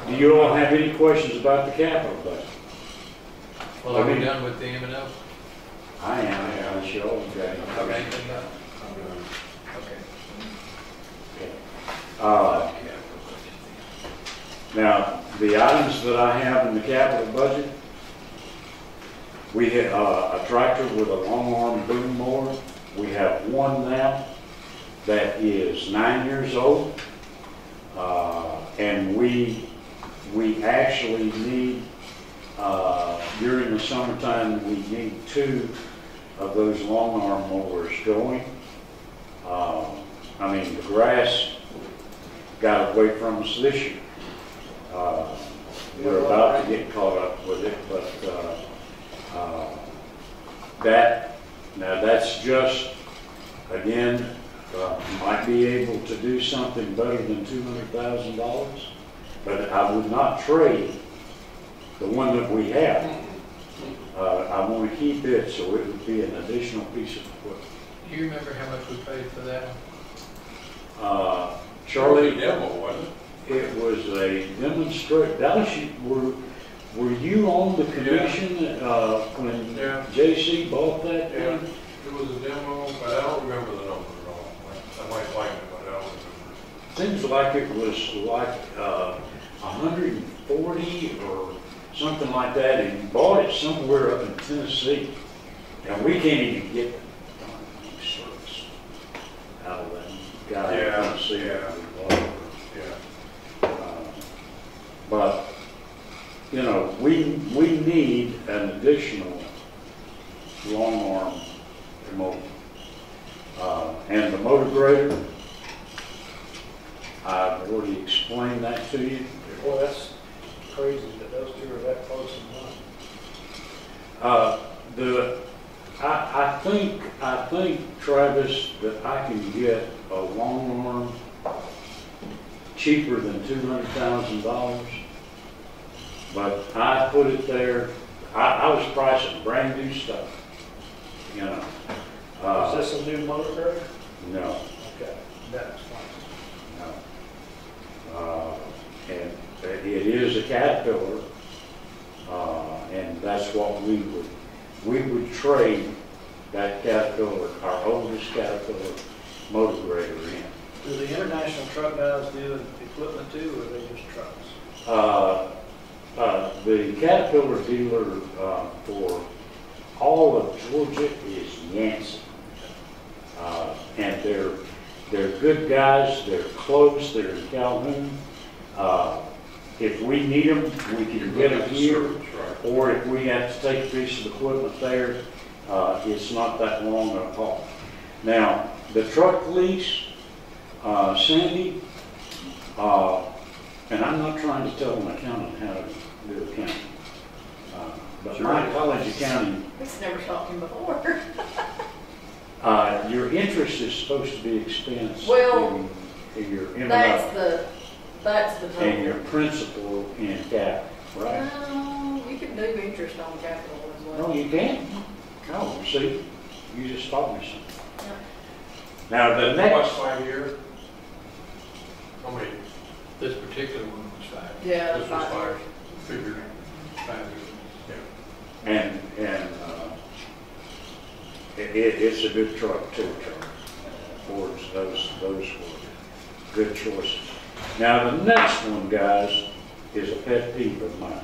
Do you all have any questions about the capital budget? Well, are we done with the M&O? I am, I'm sure. Okay. Okay, anything else? I'm gonna- Okay. Now, the items that I have in the capital budget, we have a tractor with a long arm boom mower. We have one now that is 9 years old. And we actually need, during the summertime, we need 2 of those long arm mowers going. I mean, the grass got away from us this year. We're about to get caught up with it, but that's just, again, might be able to do something better than $200,000, but I would not trade the one that we have. I want to keep it, so it would be an additional piece of equipment. Do you remember how much we paid for that? Charlie, Demo, wasn't it? it was a demonstration. Dallas, were you on the commission when Yeah. JC bought that Yeah, thing? it was a demo, but I don't remember the number at all. I might find it, but I don't remember. Seems like it was like 140 or something like that, and you bought it somewhere up in Tennessee. And we can't even get the darn service out of that guy in Yeah, Tennessee. yeah. that we bought it. Yeah. But, you know, we need an additional long arm mower. And the motor grader, I've already explained that to you. Boy, that's crazy that those 2 are that close in money. I think, Travis, that I can get a long arm cheaper than $200,000. But I put it there, I was pricing brand new stuff, you know. Is this a new motor grader? No, Okay, that's fine. no. And it is a Caterpillar, and that's what we would trade that Caterpillar, our oldest Caterpillar motor grader in. Do the international truck guys do equipment too, or are they just trucks? The Caterpillar dealer for all of Georgia is Yancey. And they're good guys, they're close, they're in Calhoun. If we need them, we can get them here, Right. or if we have to take a piece of equipment there, it's not that long a haul. Now, the truck lease, Sandy, and I'm not trying to tell an accountant how to do accounting, but my college accounting, It's never stopped him before. your interest is supposed to be expense Well, in your That's M&O, the and your total. principal in capital, right? No, you can do interest on capital as well. No, you can't. No, see, you just taught me something. Yeah. Now, the What's next, 5 years? How many? This particular one was 5. Yeah, This that's was fine. 5, figured 5 years. Yeah. and It's a good truck too, Charles. Ford's, those were good choices. Now, the next one, guys, is a pet peeve of mine.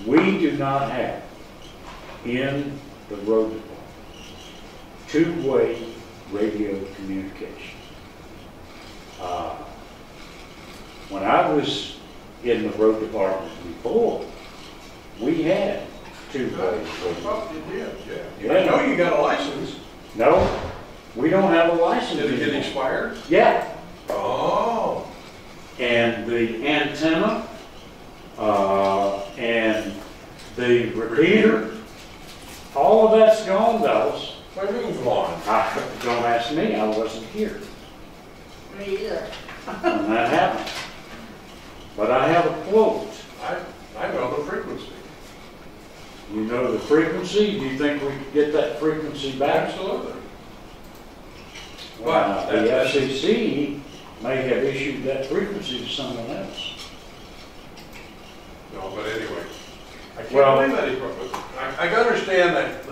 We do not have in the road department two-way radio communication. When I was in the road department before, we had two-way radio. Oh, you did, yeah. I know you got a license. No, we don't have a license. Did it get anymore. expired? Yeah, Oh. and the antenna, and the repeater, all of that's gone, Dallas. What do you mean, gone? Don't ask me, I wasn't here Me either. when that happened. But I have a quote. I know the frequency. You know the frequency? Do you think we could get that frequency back? Absolutely. Well, But the that's- FCC may have issued that frequency to someone else. No, but anyway, I can't Well- believe that equipment. I can understand that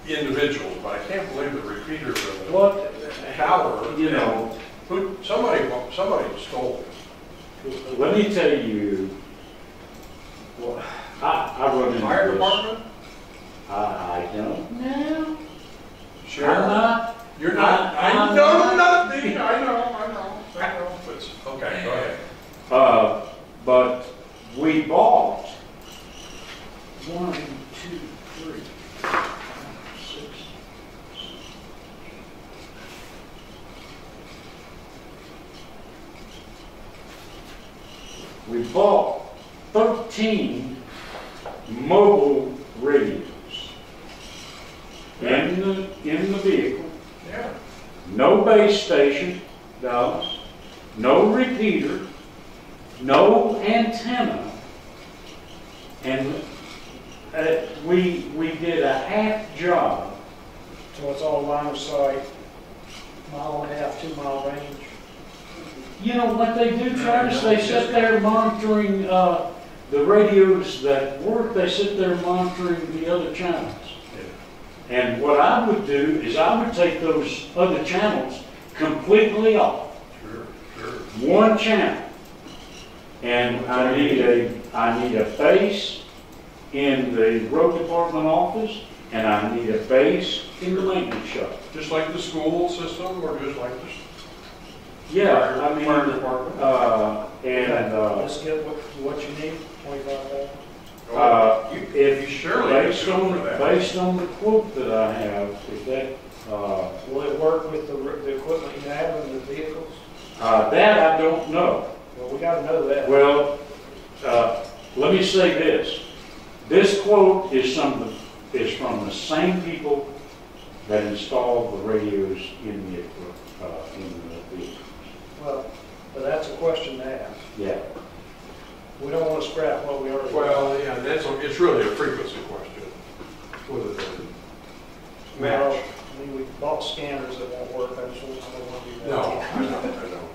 the individuals, but I can't believe the repeaters of the What, tower. you know, Somebody stole it. let me tell you, well, I run into Fire this. department? I don't know. I'm Sheriff? not. You're not, I I'm know not. nothing, I know. But, okay, go ahead. But we bought 1, 2, 3, 5, 6. We bought 13 mobile radios in the vehicle. Yeah. No base station, Dallas. No repeater. No antenna. And we did a half job. So it's all line of sight, 1.5 2 mile range. You know what they do, Travis? They sit there monitoring the radios that work. They sit there monitoring the other channels. And what I would do is I would take those other channels completely off. Sure. One channel. And I need a base in the road department office, and I need a base in the maintenance shop. Just like the school system, or just like the Yeah, I mean, fire department? Let's get what you need, 25,000. if You surely based get on for that. based on the quote that I have, if that Will it work with the equipment you have in the vehicles? that I don't know. Well, we gotta know that. Well, let me say this. This quote is from the same people that installed the radios in the vehicles. Well, but that's a question to ask. Yeah. We don't wanna scrap what we already. Well, yeah, it's really a frequency question. Whether they Well, match. I mean, we bought scanners that won't work, I just don't want to do that. No, I know.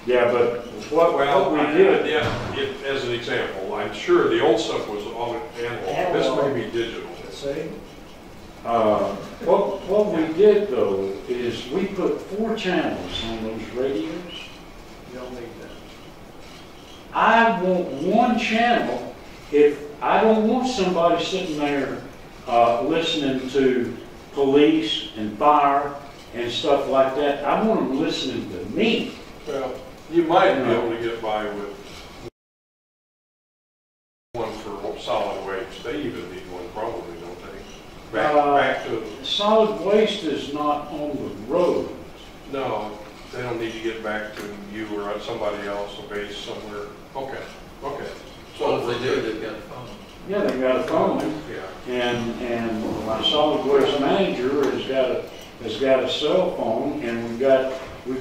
Yeah, but what we did, As an example, I'm sure the old stuff was all analog. This may be digital. See? what we did though is we put 4 channels on those radios. You don't need that. I want one channel. If I don't want somebody sitting there listening to police and fire and stuff like that, I want them listening to me. Well, you might be able to get by with one for solid waste. They even need one probably, don't they? Back to, Solid waste is not on the road. no, they don't need to get back to you or somebody else, a base somewhere. Okay. So if they do, they've got a phone. Yeah, they've got a phone. Yeah. And my solid waste manager has got a cell phone, and we've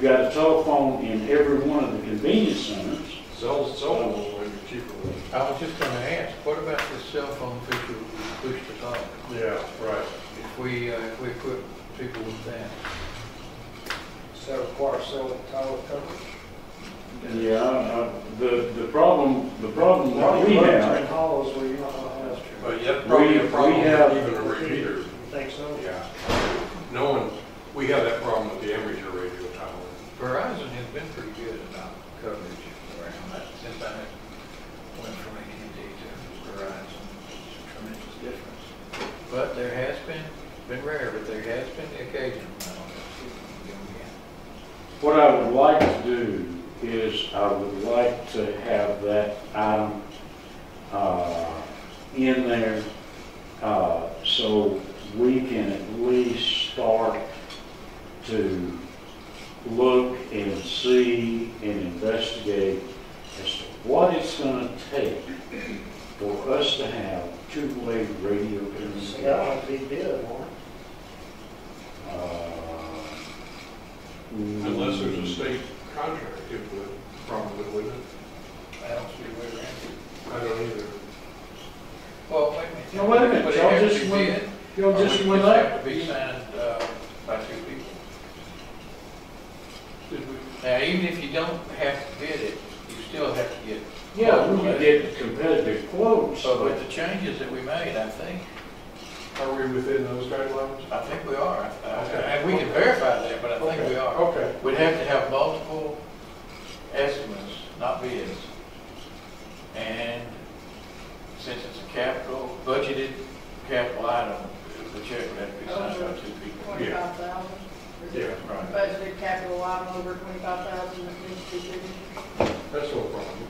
got a telephone in every one of the convenience centers. Cell phones might be cheaper than. I was just gonna ask, what about this cell phone feature we push to talk? Yeah, right. If we equip people with that? Does that require cell tower coverage? Yeah, the problem that we Roads are have. in hollows where you're not gonna have. be a problem have- with even a repeater. Think so? Yeah. No one, we have that problem with the amateur radio tower. Verizon has been pretty good about coverage around that since I went from AT&T to Verizon. It's a tremendous difference. But there has been rare, but there has been the occasion. What I would like to do is I would like to have that item in there so we can at least start to look and see and investigate as to what it's going to take for us to have two-way radio So that communication. might be good, Warren. Unless there's a state contract, it would, probably wouldn't it? I don't see a way around it. I don't either. Well, wait a minute. No, wait a minute. But it Y'all has just to be went- bid, Y'all or just we went have up. to be signed by two people. Did we? Now, even if you don't have to bid it, you still have to get. Yeah, we can get competitive quotes. So with the changes that we made, I think Are we within those guidelines? we are. Okay. And we can verify that, but I think Okay. we are. Okay. We'd have to have multiple estimates, not bids. And since it's a capital, budgeted capital item, the check would have to be signed by two people. 25,000? Yeah, Right. Budgeted capital item over 25,000 that needs to be figured. that's no problem.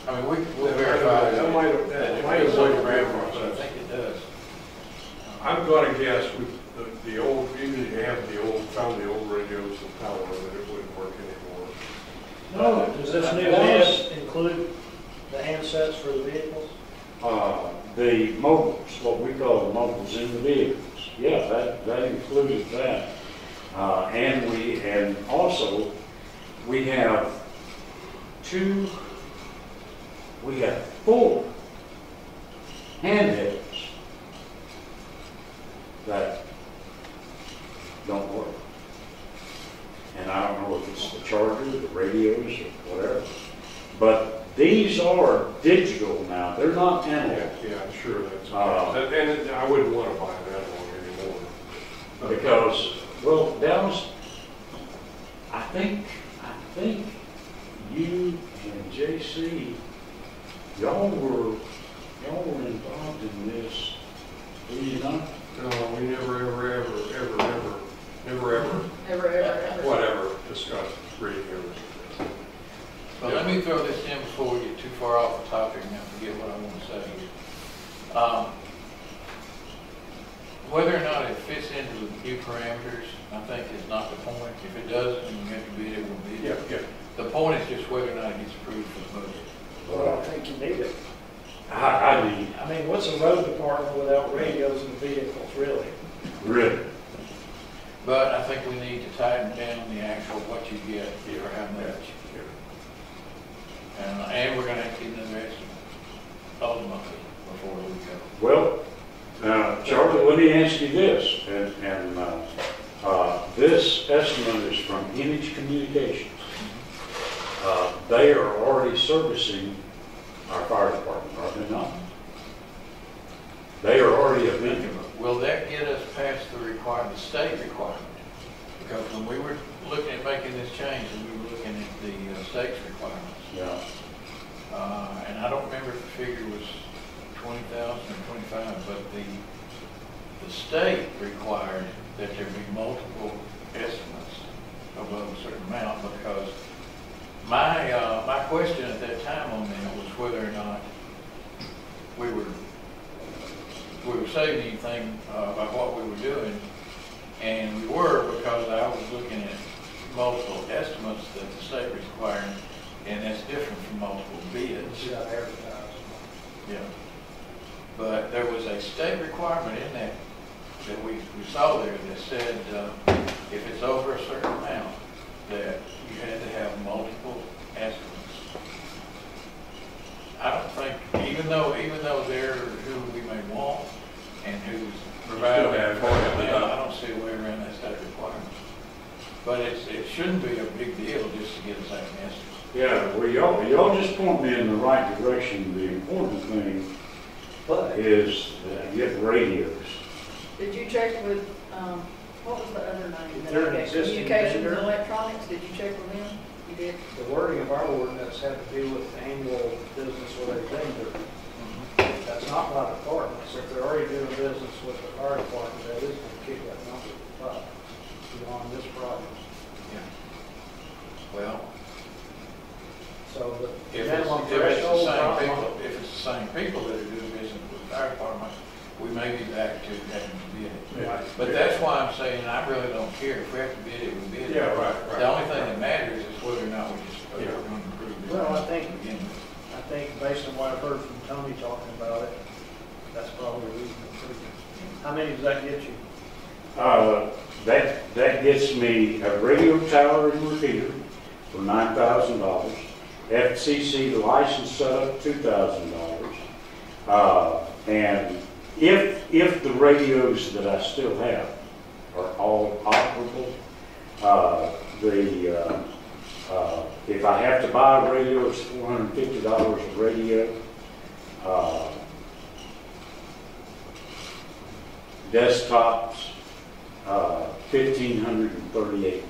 I mean, we'll That verify might- that that it might meets avoid the the parameters, but I process. think it does. I'm gonna guess with the old, even if you have found the old radios and power, that it wouldn't work anymore. No, Does this new that was- bid include the handsets for the vehicles? The mobiles, what we call the mobiles in the vehicles. Yeah, that included that. And also, we have four handhelds that don't work. And I don't know if it's the charger, the radios, or whatever. But these are digital now. They're not analog. Yeah, I'm sure that's, Uh, I wouldn't wanna buy that one anymore. Because, well, Dallas, I think you and JC, y'all were involved in this, were you not? No, we never, Ever. whatever, discussed radios. Well, let me throw this in before we get too far off the topic and I forget what I want to say here. Whether or not it fits into the new parameters, I think is not the point. If it doesn't, and we have to bid it, we'll bid it. Yeah. The point is just whether or not it gets approved for the budget. Well, I don't think you need it. I mean, I mean, what's a road department without radios in vehicles, really? really. But I think we need to tighten down the actual what you get for how much. And we're gonna have to get another estimate ultimately before we go. Well, Charlie, let me ask you this, and this estimate is from Image Communications. They are already servicing our fire department, are they not? They are already a vendor. Will that get us past the state requirement? Because when we were looking at making this change, we were looking at the state's requirements. Yeah. And I don't remember if the figure was 20,000 or 25, but the state required that there be multiple estimates above a certain amount, because my question at that time on that was whether or not we were saving anything by what we were doing, and we were, because I was looking at multiple estimates that the state was requiring, and that's different from multiple bids. You got advertised. Yeah. But there was a state requirement in that we saw there that said if it's over a certain amount, that you had to have multiple estimates. I don't think, even though they're who we may want and who's providing that for them, I don't see a way around that state requirement. But it shouldn't be a big deal just to get a second estimate. Yeah, well, y'all just point me in the right direction. The important thing, But is get radios. Did you check with, what was the other name? If they're an existing Communications vendor. and Electronics, did you check with them? You did? The wording of our ordinance had to do with annual business with a vendor. That's not by department, so if they're already doing business with the fire department, that is going to kick that number up beyond this project. Yeah. Well, So the if it's, minimum if it's the threshold, same people, if it's the same people that are doing business with the fire department, we may be back to having to bid it. Yeah. But that's why I'm saying I really don't care. If we have to bid it, we bid it. Yeah, right. The only thing that matters is whether or not we just are Yeah. going to improve it. Well, I think- to begin with. I think based on what I've heard from Tony talking about it, that's probably a reasonable figure. How many does that get you? That gets me a radio tower and repeater for $9,000. FCC license setup, $2,000. And if the radios that I still have are all operable, if I have to buy a radio, it's $450 a radio. Desktops, $1,538.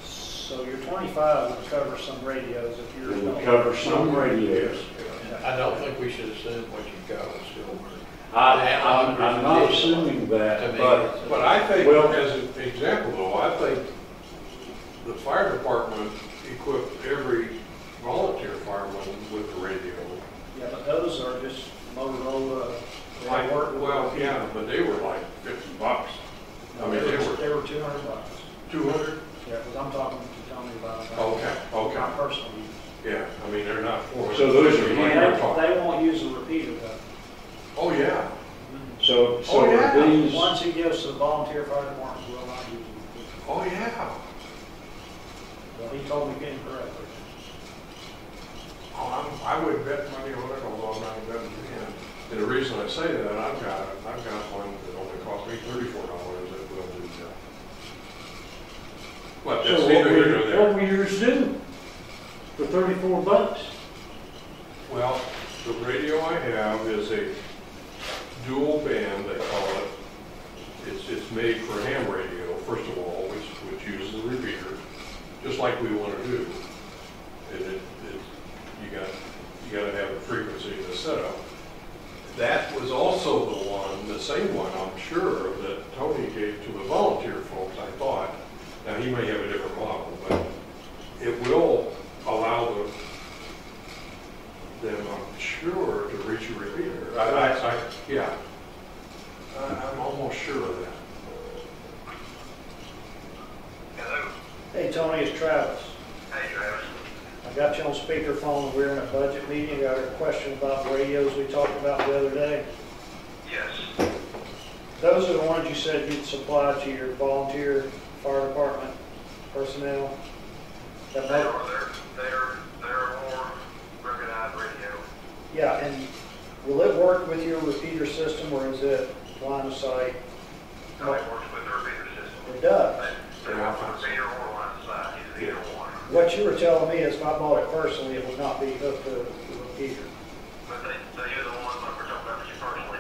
So your 25 would cover some radios if you're. It would cover some radios. I don't think we should assume what you've got will still work. I'm not assuming that, But I think, Well- as an example though, I think the fire department equipped every volunteer fireman with the radio. Yeah, but those are just Motorola. They Like, work with- well, yeah, but they were like $50. I mean, they were They were $200. 200? Yeah, because I'm talking to Tony about that. Okay. Not personally. Yeah, I mean, they're not 400. So those are Like They, you're talking. they won't use a repeater though. Oh, yeah. so Oh, yeah. are these, Once he goes to the volunteer fire department, will not use a repeater. Oh, yeah. Well, he told me incorrectly. Oh, I would bet money on it, although I'm not a betting man. And the reason I say that, I've got one that only cost me $34 that will do that. But that's so neither here nor there. what will yours do for $34? Well, the radio I have is a dual band, they call it. It's made for ham radio, first of all, which uses a repeater, just like we want to do. And you got to have the frequency in the setup. That was also the same one, I'm sure, that Tony gave to the volunteer folks, I thought. Now, he may have a different model, but it will allow them, I'm sure, to reach a repeater. Yeah. I'm almost sure of that. Hello. Hey, Tony, it's Travis. Hey, Travis. I got you on speakerphone. We're in a budget meeting. I got a question about the radios we talked about the other day. Yes. Those are the ones you said you'd supply to your volunteer fire department personnel? That They're might- a more recognized radio. Yeah, and will it work with your repeater system or is it line of sight? No, it works with the repeater system. It does. They want the repeater or line of sight, either one. What you were telling me is if I bought it personally, it would not be hooked to the repeater. But they are the ones that we're talking about you personally,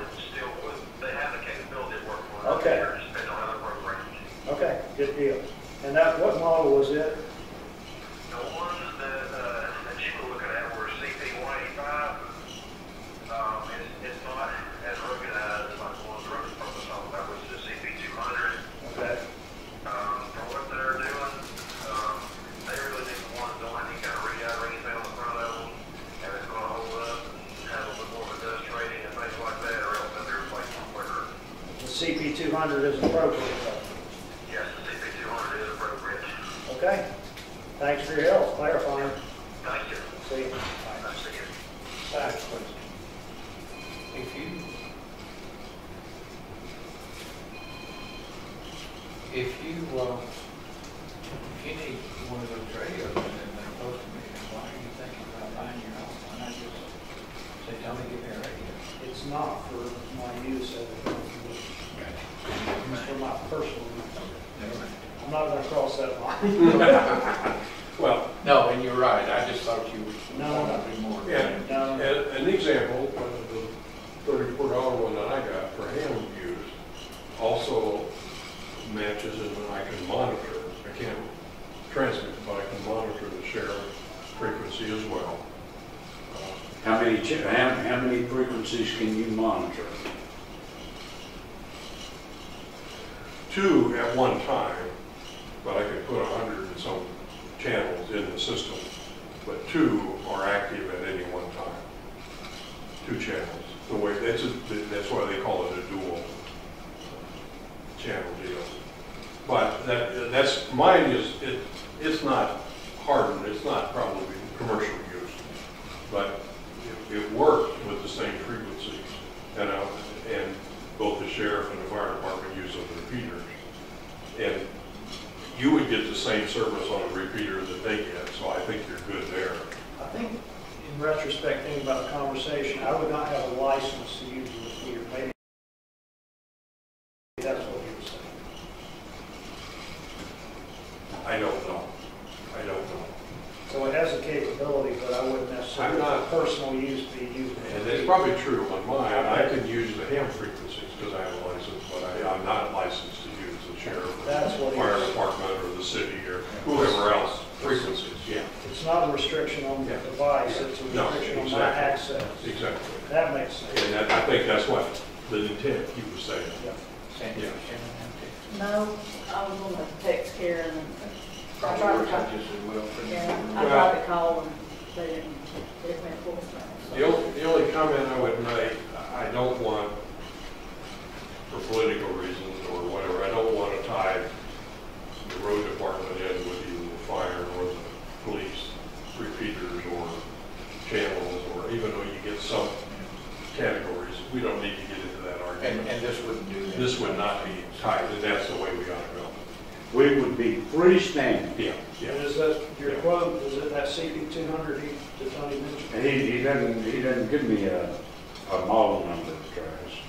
they have the capability of working with Okay. the repeater, depending on how they're programmed. Okay, good deal. And what model was it? The ones that you were looking at were CP-185. It's not as recognized like the ones the road department talking about, which is the CP-200. Okay. For what they're doing, they really need the ones that don't have any kind of readout or anything on the front of them, and it's going to hold up and have a little more of a dust rating and things like that, or else they'll be replaced quicker. The CP200 is appropriate though. Yes, the CP-200 is appropriate. Okay. Thanks for your help clarifying. Thank you. See you. Nice to see you. Bye. If you need one of those radios and they're close to me, why are you thinking about buying your own? Why not just say, tell me, give me a radio? It's not for my use as a, it's for my personal use. Never mind. I'm not gonna cross that line. Well, No, and you're right, I just thought you would No. be more. yeah, No. an example, the $34 how many frequencies can you monitor? 2 at one time, but I could put 100 and some channels in the system, but 2 are active at any one time. 2 channels. The way that's why they call it a dual channel deal. But that's mine is it's not hardened. It's not probably commercial use, but it worked with the same frequencies, and both the sheriff and the fire department use those repeaters, and you would get the same service on a repeater that they get. So I think you're good there. I think in retrospect, thinking about the conversation, I would not have a license to use the repeater. Maybe that's what he was saying. I don't know. So it has the capability, but I wouldn't necessarily, for personal use, be using it. And it's probably true on mine. I can use the ham frequencies because I have a license, but I'm not licensed to use the sheriff, That's what or he fire was- department, or the city, or whoever else frequencies. Yeah, It's not a restriction on the Yeah. device, it's a No, restriction on my exactly. access. exactly. That makes sense. And I think that's what the intent he was saying. Yeah. Sandy, Yeah. Shannon, empty. No, I was gonna text Karen and I Probably tried to works call, out just as well for me. yeah, I Well- tried to call and they didn't, it went voicemail. The only comment I would make, I don't want, for political reasons or whatever, I don't want to tie the road department in with either the fire or the police repeaters or channels, or even though you get some categories, we don't need to get into that argument. And this wouldn't do that. This would not be tied, and that's the way we ought to go. We would be freestanding. Yeah, yeah. And is that, your quote, is it that CP 200 that Tony mentioned? He doesn't give me a model number, Travis.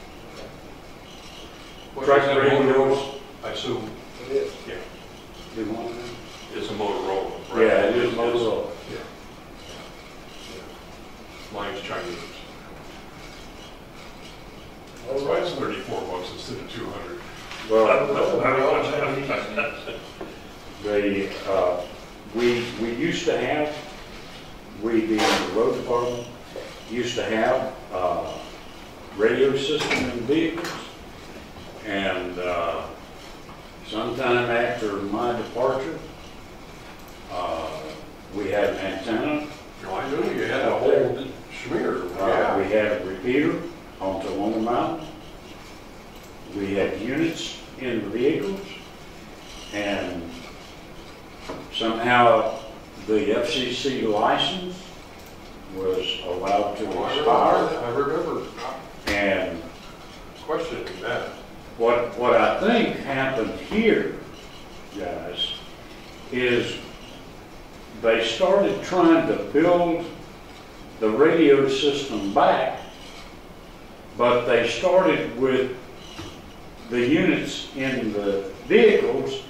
What Truck is that, radios. Motorola? I assume, It is. yeah, You want that? it's a Motorola, right? Yeah, it is Motorola. Yeah. Mine's Chinese. That's why it's $34 instead of 200. We used to have, we being the road department, used to have radio system in vehicles, and sometime after my departure, we had an antenna. No, I knew you had a whole smear. Yeah. We had a repeater on Toowoomba Mountain. We had units in the vehicles, and somehow the FCC license was allowed to expire. I remember And questioning that. what I think happened here, guys, is they started trying to build the radio system back, but they started with the units in the vehicles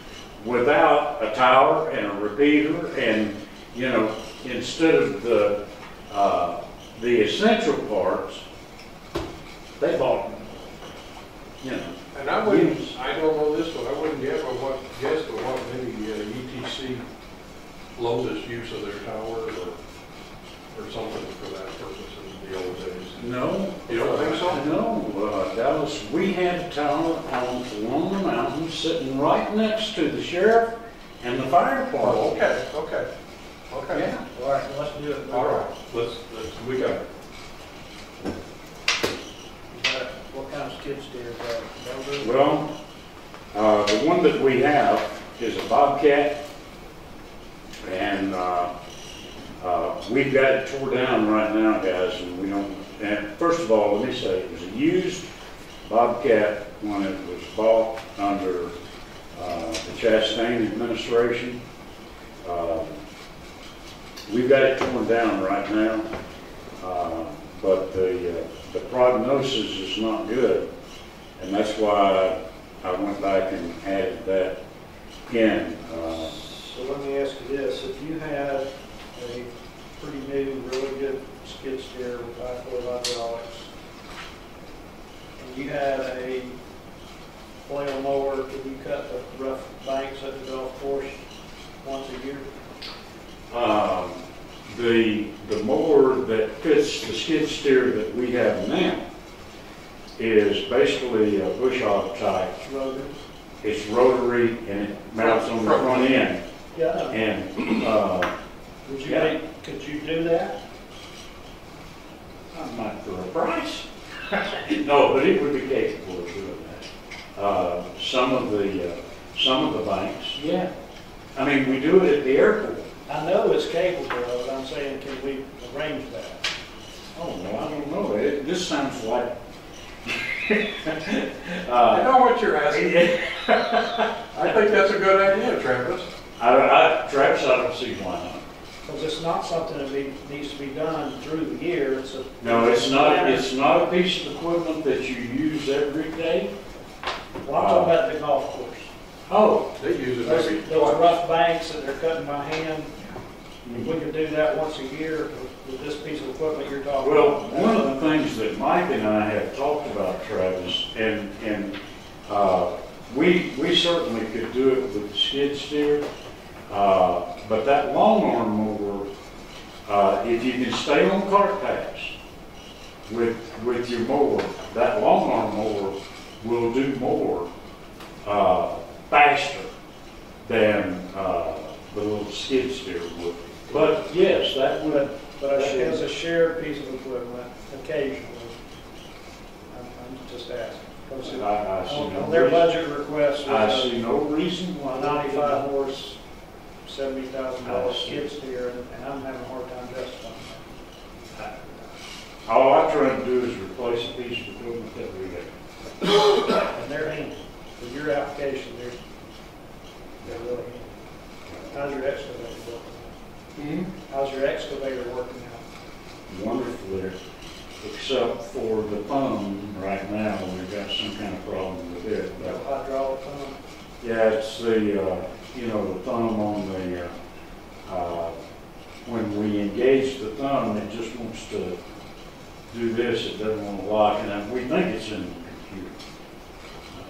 without a tower and a repeater, and instead of the essential parts, they bought And I wouldn't, I don't know this, but I wouldn't guess what maybe ETC lowest use of their tower or something for that purpose in the old days. No. You don't think so? No, Dallas, we had a tower on Toowoomba Mountain sitting right next to the sheriff and the fire Oh, department. okay. Yeah. All right, let's do it. All right, we got it. What kind of skid steer is that? Well, the one that we have is a Bobcat, and we've got it tore down right now, guys, and we don't, and first of all, let me say, it was a used Bobcat when it was bought under the Chastain administration. We've got it torn down right now, but the prognosis is not good, and that's why I went back and added that in. So let me ask you this, if you had a pretty new, really good skid steer with high-flow hydraulics, and you had a flail mower, could you cut the rough banks at the golf course once a year? the mower that fits the skid steer that we have now is basically a bush hog type. Rotary. It's rotary and it mounts on the front end. Yeah. And, Could you do that? I'm not for a price. No, but it would be capable of doing that. Some of the banks, yeah. I mean, we do it at the airport. I know it's capable of it, I'm saying, can we arrange that? Oh, well, I don't know. This sounds like. I know what you're asking. I think that's a good idea, Travis. Travis, I don't see why not. Because it's not something that needs to be done through the year, it's a. No, it's not. It's not a piece of equipment that you use every day. Well, I'm talking about the golf course. Oh, They use it Those maybe those twice. rough banks that they're cutting by hand, if we could do that once a year with this piece of equipment you're talking well, about. one of the things that Mike and I have talked about, Travis, and we certainly could do it with the skid steer, but that long arm mower, if you can stay on cart paths with your mower, that long arm mower will do more faster than the little skid steer would. But yes, that would. But as a shared piece of equipment, occasionally, I'm just asking. Because I see no on their reason. budget request I was see no reason why a not. 95 horse, $70,000 I see. skid steer, and I'm having a hard time justifying that. All I'm trying to do is replace a piece of equipment that we have. And they're handy. For your application, they're really handy. How's your excavator working out? How's your excavator working out? Wonderfully, except for the thumb right now, we've got some kind of problem with it. Got a But, hydraulic pump? yeah, it's the, the thumb on the, when we engage the thumb, it just wants to do this, it doesn't want to lock, and we think it's in the computer.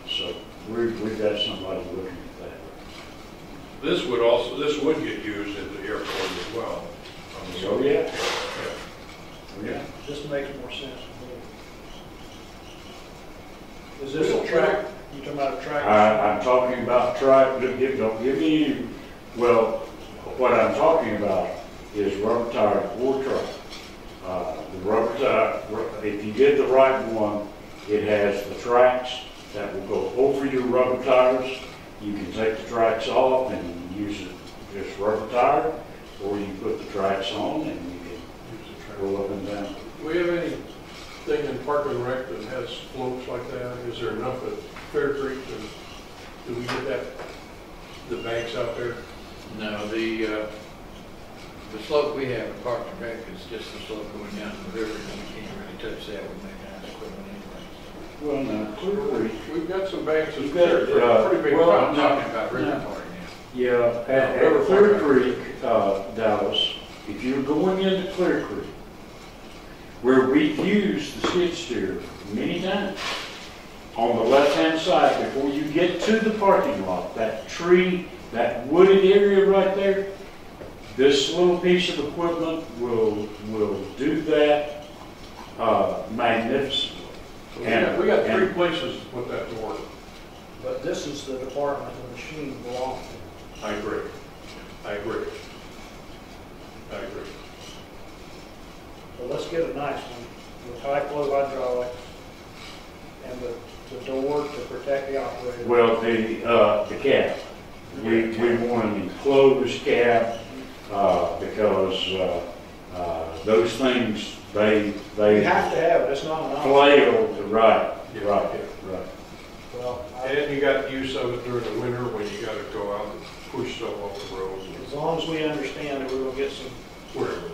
So we've got somebody looking at that. This would get used at the airport as well. So, yeah. Yeah. This makes more sense to me. Is this a track? You talking about a track? I'm talking about don't give me, well, what I'm talking about is rubber tire or truck. The rubber tire, if you get the right one, it has the tracks that will go over your rubber tires. You can take the tracks off and use it just rubber tire, or you put the tracks on and you can go up and down. Do we have anything in Park and Rec that has slopes like that? Is there enough at Fair Creek do we get that, the banks out there? No, the slope we have at Park and Rec is just the slope going down to the river, and we can't really touch that with mechanized equipment anyway. Well, now, Clear Creek, We've got some banks that's You've got, pretty big. well, I'm talking about river no. part now. yeah, at Clear Creek, Dallas, if you're going into Clear Creek, where we've used the skid steer many times, on the left-hand side, before you get to the parking lot, that tree, that wooded area right there, this little piece of equipment will do that magnificently. We got three places to put that to work. But this is the department the machine belongs to. I agree. So let's get a nice one with high flow hydraulics and the door to protect the operator. Well, the cab, we want an enclosed cab because those things, they You have to have it, it's not an option. flail, right. Well, And you got use of it during the winter when you gotta go out and push stuff off the road as long as we understand that we will get some wherever.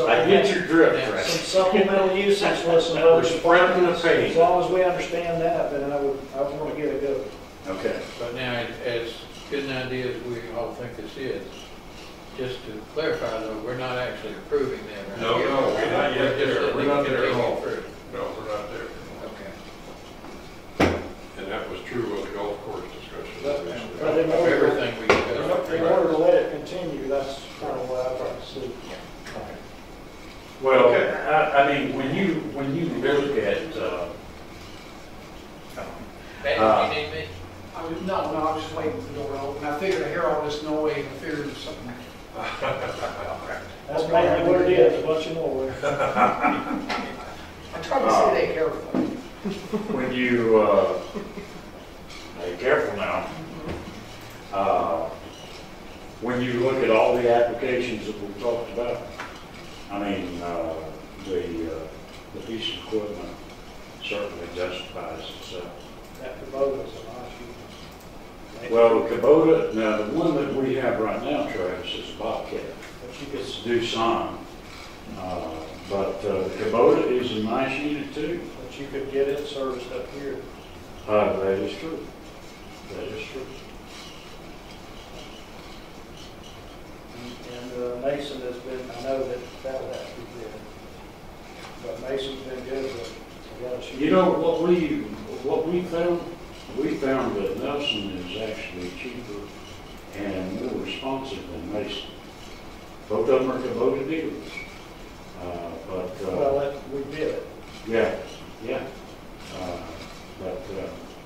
I get your drift, Yeah. Fred. some supplemental usage with some We're other spreading the departments. pain. As long as we understand that, then I want to get a go. Okay. But now, as good an idea as we all think this is, just to clarify though, we're not actually approving that, right? No, we're not yet We're just there. We're not letting it there at continue all. through. No, we're not there. Okay. And that was true of the golf course discussion. But in order, Everything we discussed. in order to let it continue, that's kind of what I'd like to see. Yeah. you look at, Danny, you need me? No, I was just waiting for the door to open. I figured I hear all this noise, I figured it was something. That's probably what it is, a bunch of noise. I tried to say that carefully. when you, be careful now. When you look at all the applications that we've talked about, I mean, the piece of equipment certainly justifies itself. That Kubota's a nice unit. Well, the Kubota, now the one that we have right now, Travis, is a Bobcat. But you could, It's Doosan. But the Kubota is a nice unit too. but you could get it serviced up here. That is true. That is true. And Mason has been, I know that that would have to be good. But Mason's been good, but I gotta shoot. You know, what we found? We found that Nelson is actually cheaper and more responsive than Mason. Both of them are Kubota dealers. Well, we did it. Yeah, yeah.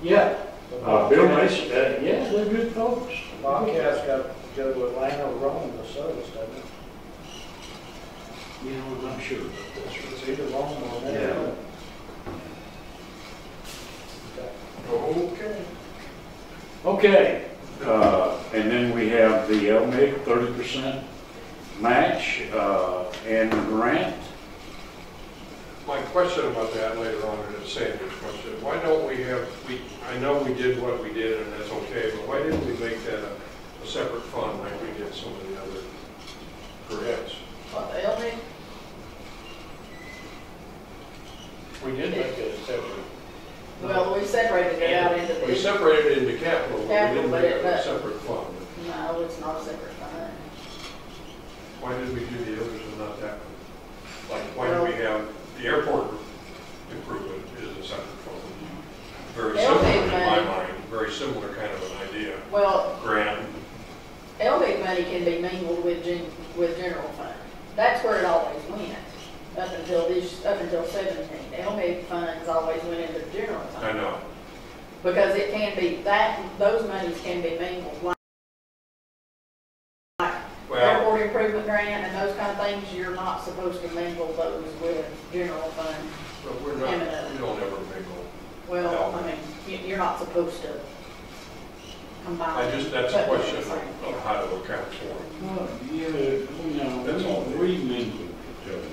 Yeah. Bill Mason, yeah, they're good folks. Bobcat's got to go to Atlanta or Rome to service, doesn't it? You know, I'm not sure about this. It's either Rome or Atlanta. Yeah. Okay. Okay, and then we have the LMIG 30% match, and the grant. My question about that later on is Sandy's question. Why don't we have, I know we did what we did and that's okay, but why didn't we make that a separate fund like we did some of the other grants? What, the LD? We did make it a separate. Well, we separated it out into We the, separated it into capital, but we Capital, didn't but make it- it a but- separate fund. no, it's not a separate fund. Why did we do the others and not that one? Like, why do we have, the airport improvement is a separate fund? Very They'll similar make in my money. mind, very similar kind of an idea. Well, Grant, LD money can be mingled with general fund. That's where it always went, up until 17. LD funds always went into the general I fund. know. Because it can be, those monies can be mingled, like Well, airport improvement grant and those kind of things, you're not supposed to mingle those with general fund. but we're not, we don't ever mingle. Well, I mean, you're not supposed to combine. That's a put them in question the same of account. how to account for it. Well, yeah, That's all. we mingled it.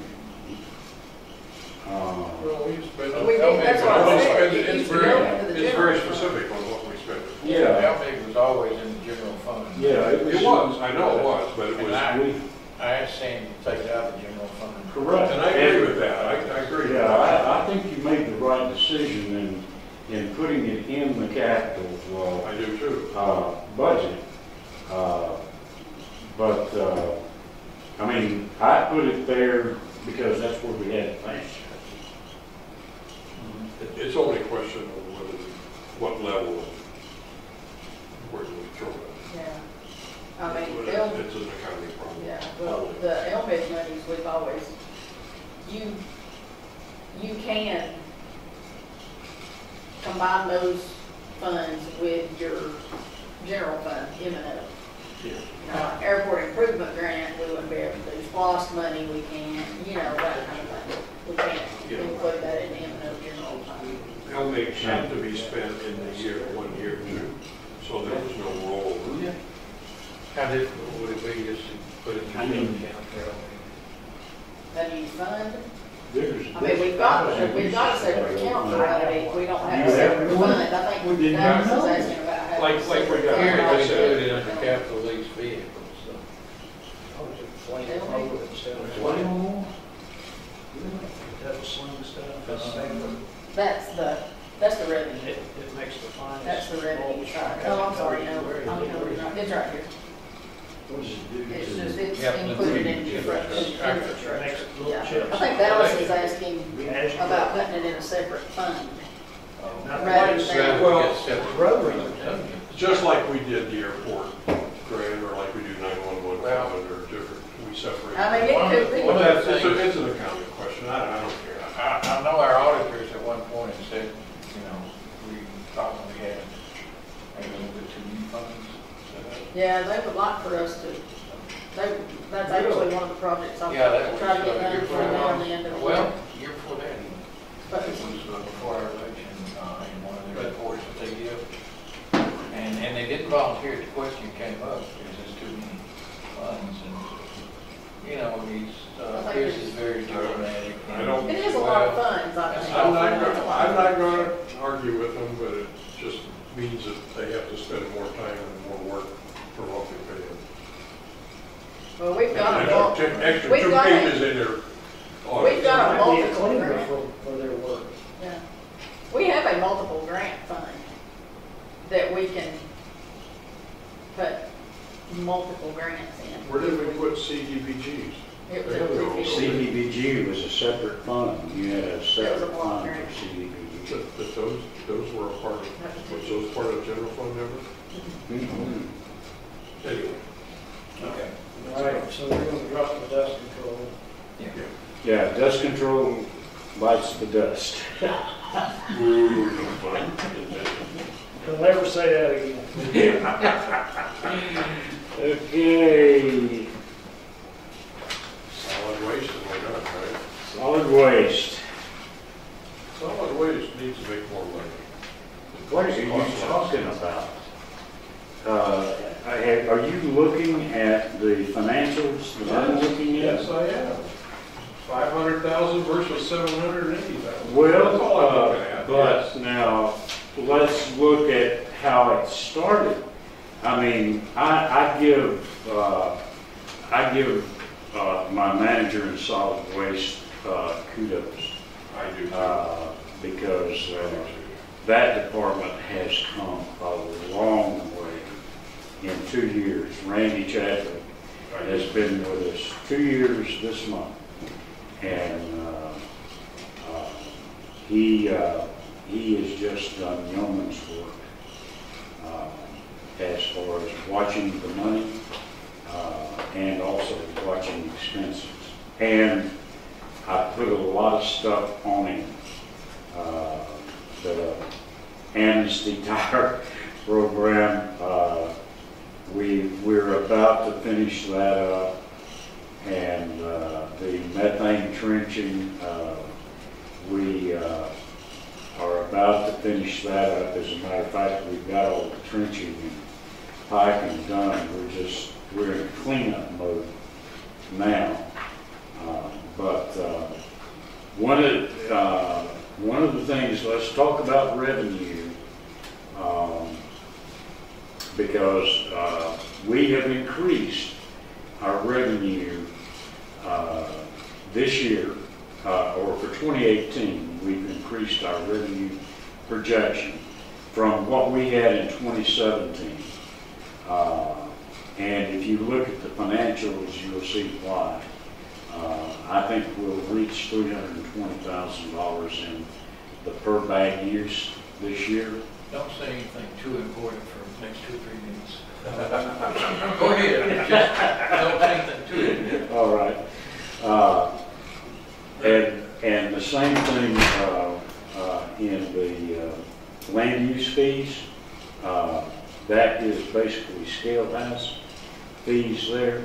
Well, we spend. We did, that's what I said. It It's used to go into the very general specific on what we spend it for. Yeah. LMIG was always in the general fund. Yeah, It was, I know it was, but it And was, I asked Sandy to take it out of the general fund. correct. and I agree with that, I agree. with Yeah, that. I think you made the right decision in putting it in the capital, I do too. budget. I mean, I put it there because that's where we had it last year. It's only a question of whether, what level of, where do we throw it? Yeah. I mean, It's an accounting problem. yeah, well, the LMIG monies, we've always, you can combine those funds with your general fund, M&O. Yeah. Airport improvement grant, we wouldn't be able to do. SPOS money, we can't, that kind of thing. We can't Yeah. include that in the M&O general fund. LMIG had to be spent in the year, 1 year too, so there was no rollover. How difficult would it be just to put it in the I mean- account for LMIG? The new fund, There's- I mean, we've got a separate account for LMIG. We don't have a You have separate one? fund. I think We didn't Doug know. was asking about having. Like a we separate got fund. here, I they said said it under capital lease vehicles, so. I was just playing over it instead of Twenty playing. more? That was slim stuff. That's the revenue. It makes the finest. That's the revenue side. Oh, I'm sorry, no, it's right here. What does it do? It's just, it's Yeah, included in yeah, infrastructure. Makes little Yeah, chips. I think Dallas is asking As you about go. putting it in a separate fund. Not Rather quite than- Well, Get separate Rotary. just like we did the airport grant, or like we do 911 Well- fund, or different, we separate. I mean, it could be. But that's, it's an accounting question, I don't care. I'm know our auditors at one point had said, you know, we probably had maybe a little bit too many funds set up. Yeah, they would like for us to, that's actually one of the projects I'm Yeah, that was, trying to get year done before between now and that. the end of the year. Well, year before that even. But It was before our election, in one of the reports that they give. And they didn't volunteer, the question came up, there's just too many funds, and, you know, Chris is very dramatic. I don't- it is a lot of funds, I think. I'm not gonna argue with them, but it just means that they have to spend more time and more work for what we pay them. Well, we've got And a, extra we've two got pages in there. we've got a Might be a multiple cleaner grant. for their work. Yeah. We have a multiple grant fund that we can put multiple grants in. Where did we put CDBGs? It was a There we go. 250. CDBG was a separate fund. You had a separate block fund grant. for CDBG. But those were a part of, was those part of general fund number? Mhm. Anyway. Okay. All right, so we're gonna drop the dust control. Yeah. Yeah, dust control bites the dust. Ooh, They'll never say that again. Okay, solid waste and we're done, right? solid waste. Solid waste needs to make more money. What are you talking about? Are you looking at the financials that I'm looking at? Yes, I am. 500,000 versus 780,000. Well, That's all I'm looking at, but yes. now, let's look at how it started. I mean, I give my manager in solid waste kudos. I do too. Because that department has come a long way in 2 years. Randy Chadwick has been with us 2 years this month. And he has just done yeoman's work as far as watching the money and also watching expenses. And I put a lot of stuff on him. The amnesty tire program, we're about to finish that up. And the methane trenching, we are about to finish that up. As a matter of fact, we've got all the trenching and piping done. We're in cleanup mode now. But one of the things, let's talk about revenue, because we have increased our revenue this year, or for 2018, we've increased our revenue projection from what we had in 2017. And if you look at the financials, you'll see why. I think we'll reach $320,000 in the per bag use this year. Don't say anything too important for the next 2 or 3 minutes. Go ahead, just don't say anything too important. All right. And the same thing in the land use fees. That is basically scale house fees there.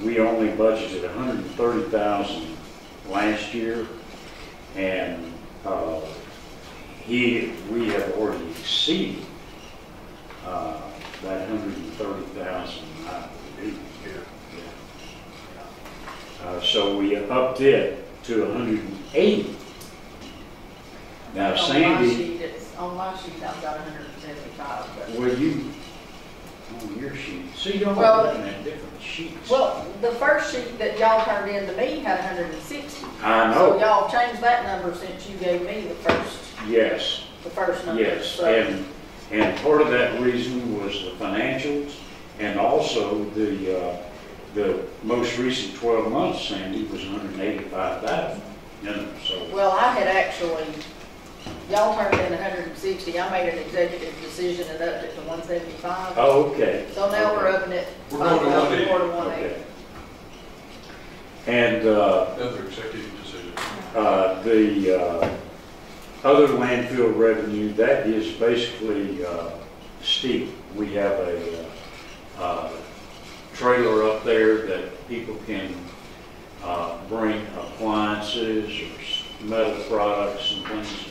We only budgeted $130,000 last year, and we have already exceeded that $130,000, I believe. So we upped it to $180,000. Now, Sandy, On my sheet, I've got 175, but. well, on your sheet, see, y'all Well- are looking at different sheets. Well, the first sheet that y'all turned in to me had 160. I So know, y'all changed that number since you gave me the yes, first number. yes, So- and part of that reason was the financials, and also the most recent 12 months, Sandy, was 185,000, so. Well, I had actually, y'all turned in 160. I made an executive decision and upped it to 175. Oh, okay. So now we're upping it. We're going to 180. More to 180. Okay. And, Another executive decision. The other landfill revenue, that is basically steep. We have a trailer up there that people can bring appliances or metal products and things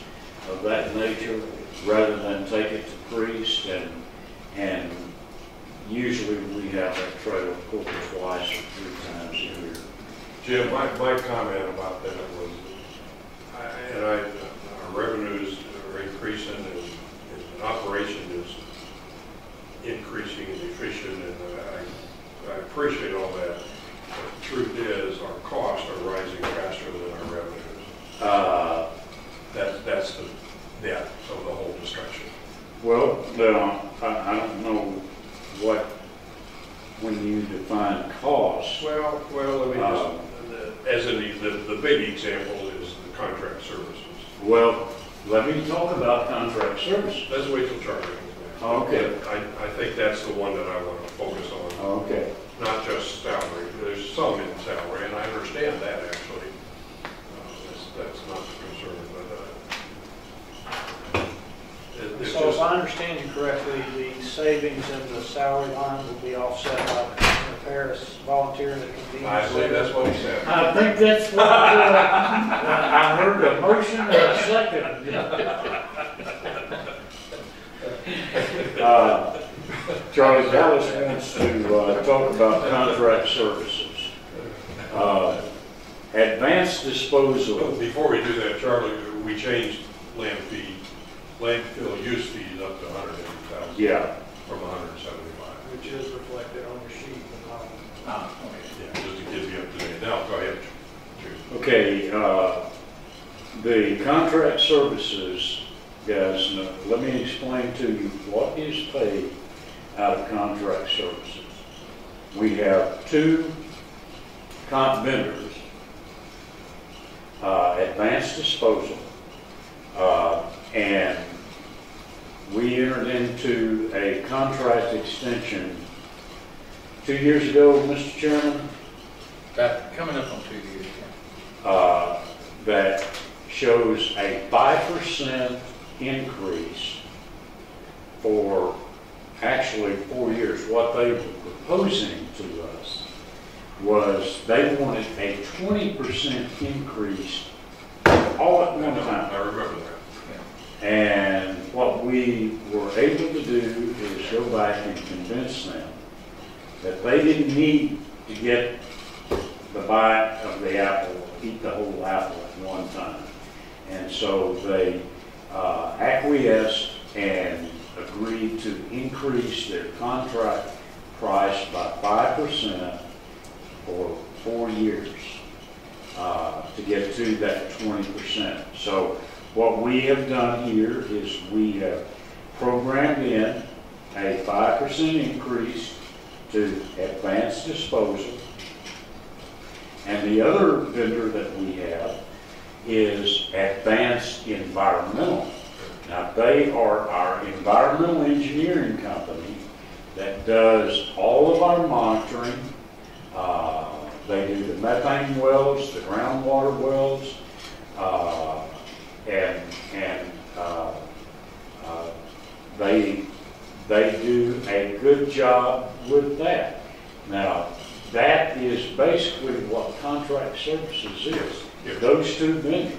of that nature, rather than take it to Priest, and usually we have that trailer pulled twice or 3 times a year. Jim, my comment about that was, our revenues are increasing and operation is increasing in efficient, and I appreciate all that. But the truth is, our costs are rising faster than our revenues. That's the depth of the whole discussion. Well, I don't know what, when you define cost. Well, let me just, as in the big example is the contract services. Well, let me talk about contract services. Let's wait till Charlie comes back. Okay. I think that's the one that I want to focus on. Okay. Not just salary. There's some in salary, and I understand that actually. That's not the concern, but it's So if just, I understand you correctly, the savings in the salary line will be offset by Commissioner Paris volunteering at convenience. I believe that's what he said. I think that's what I heard a motion and a second. Charlie Dallas wants to talk about contract services. Advanced disposal. Before we do that, Charlie, we changed landfill use fees up to 180,000. Yeah. From 175. Which is reflected on your sheet. Yeah, just to give you up to date. Now, go ahead. Okay, the contract services, guys, let me explain to you what is paid out of contract services. We have 2 vendors, Advanced Disposal, and we entered into a contract extension 2 years ago, Mr. Chairman. About coming up on 2 years, yeah. That shows a 5% increase for actually 4 years. What they were proposing to us was they wanted a 20% increase all at one time. I remember that. And what we were able to do is go back and convince them that they didn't need to get the bite of the apple, eat the whole apple at one time. And so they acquiesced and agreed to increase their contract price by 5% for 4 years to get to that 20%. So what we have done here is we have programmed in a 5% increase to Advanced Disposal. And the other vendor that we have is Advanced Environmental. Now, they are our environmental engineering company that does all of our monitoring. They do the methane wells, the groundwater wells, and they do a good job with that. Now, that is basically what contract services is. Those 2 vendors.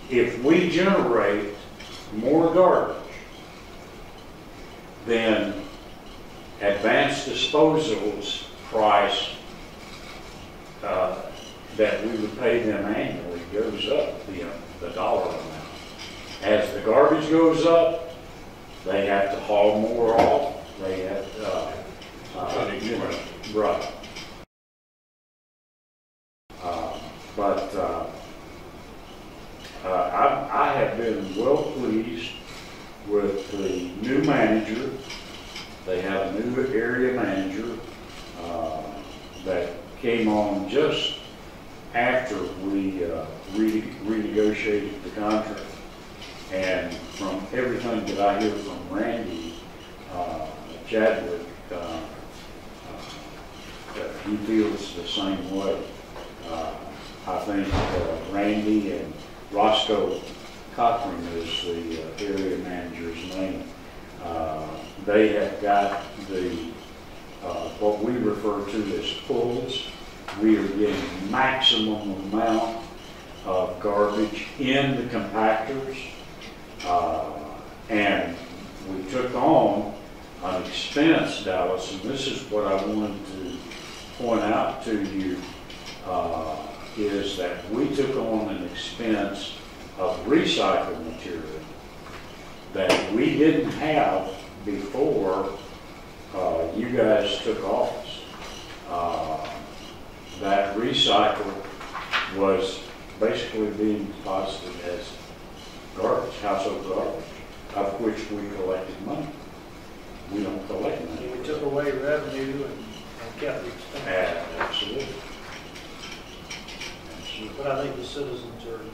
If we generate more garbage, then Advanced Disposal's price that we would pay them annually goes up, the dollar amount. As the garbage goes up, they have to haul more off. They have right. I have been well pleased with the new manager. They have a new area manager that came on just after we renegotiated the contract. And from everything that I hear from Randy Chadwick, he feels the same way. I think Randy and Roscoe Cochran is the area manager's name. They have got the what we refer to as pulls. We are getting maximum amount of garbage in the compactors, and we took on an expense, Dallas, and this is what I wanted to point out to you, is that we took on an expense of recycled material that we didn't have before you guys took office. That recycle was basically being deposited as garbage, household garbage, of which we collected money. We don't collect money. We took away revenue and kept the expense. Absolutely. But I think the citizens are in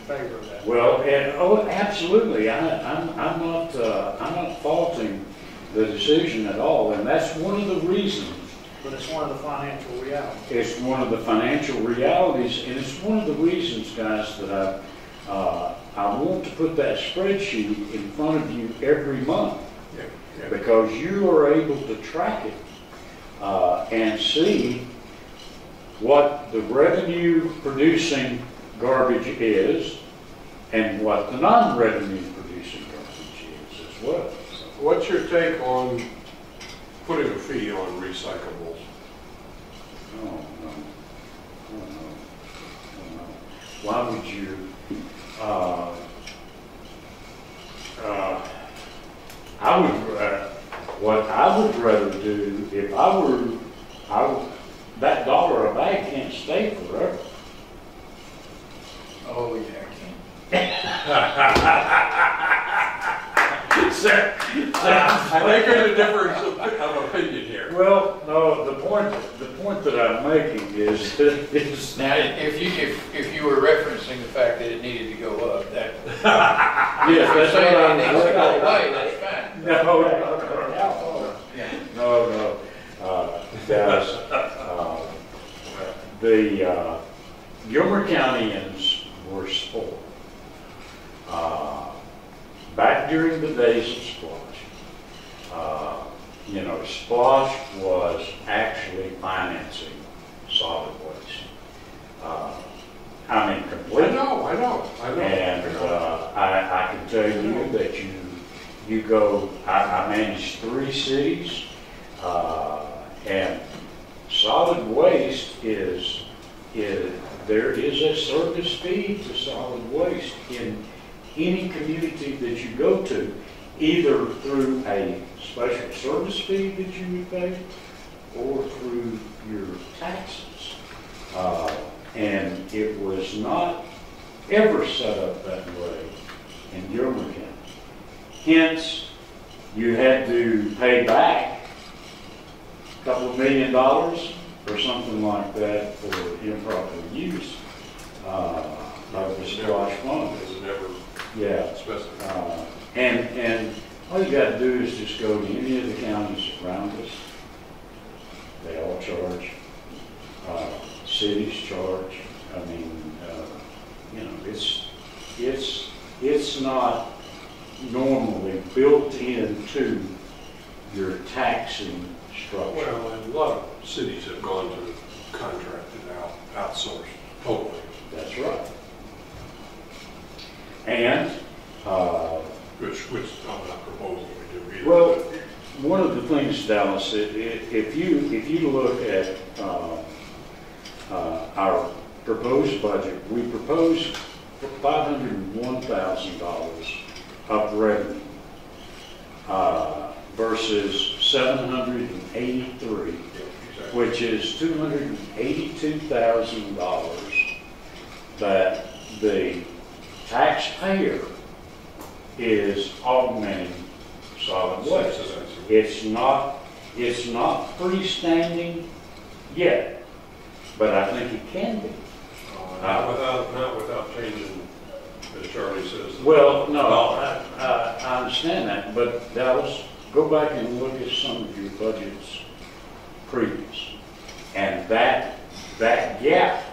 favor of that. Well, absolutely. I'm not faulting the decision at all, and that's one of the reasons. But it's one of the financial realities. It's one of the financial realities, and it's one of the reasons, guys, that I want to put that spreadsheet in front of you every month, because you are able to track it and see what the revenue producing garbage is and what the non-revenue producing garbage is as well. What's your take on putting a fee on recyclables? Oh, no. Oh, no. Oh, no. Why would you, I would, what I would rather do, if I were, that $1 a bag can't stay forever. Oh, yeah, I think there's a difference of opinion here. Well, no, the point that I'm making is Now, if you were referencing the fact that it needed to go up, that. yes, If you're that's what saying it I'm needs to go away, that's fine. No, guys, the Gilmer Countyans were spoiled. Back during the days of Splosh, Splosh was actually financing solid waste. I mean, completely. I know. And I can tell you that you go, I manage 3 cities, and solid waste is there is a service fee to solid waste in any community that you go to, either through a special service fee that you would pay or through your taxes. And it was not ever set up that way in Gilmer County. Hence, you had to pay back a couple of $1 million or something like that for improper use of the Splosh fund. It was never Yeah. specified. And all you got to do is just go to any of the counties around us. They all charge. Cities charge. I mean, it's not normally built into your taxing structure. Well, and a lot of cities have gone to contracted out, outsourced, totally. That's right. And, Which I'm not proposing we do either. well, one of the things, Dallas, if you look at our proposed budget, we proposed $501,000 of revenue versus 783, which is $282,000 that the taxpayer is augmenting solid waste. It's not freestanding yet, but I think it can be. Not without changing, as Charlie says. Well, no, I understand that, but Dallas, go back and look at some of your budgets previous, and that gap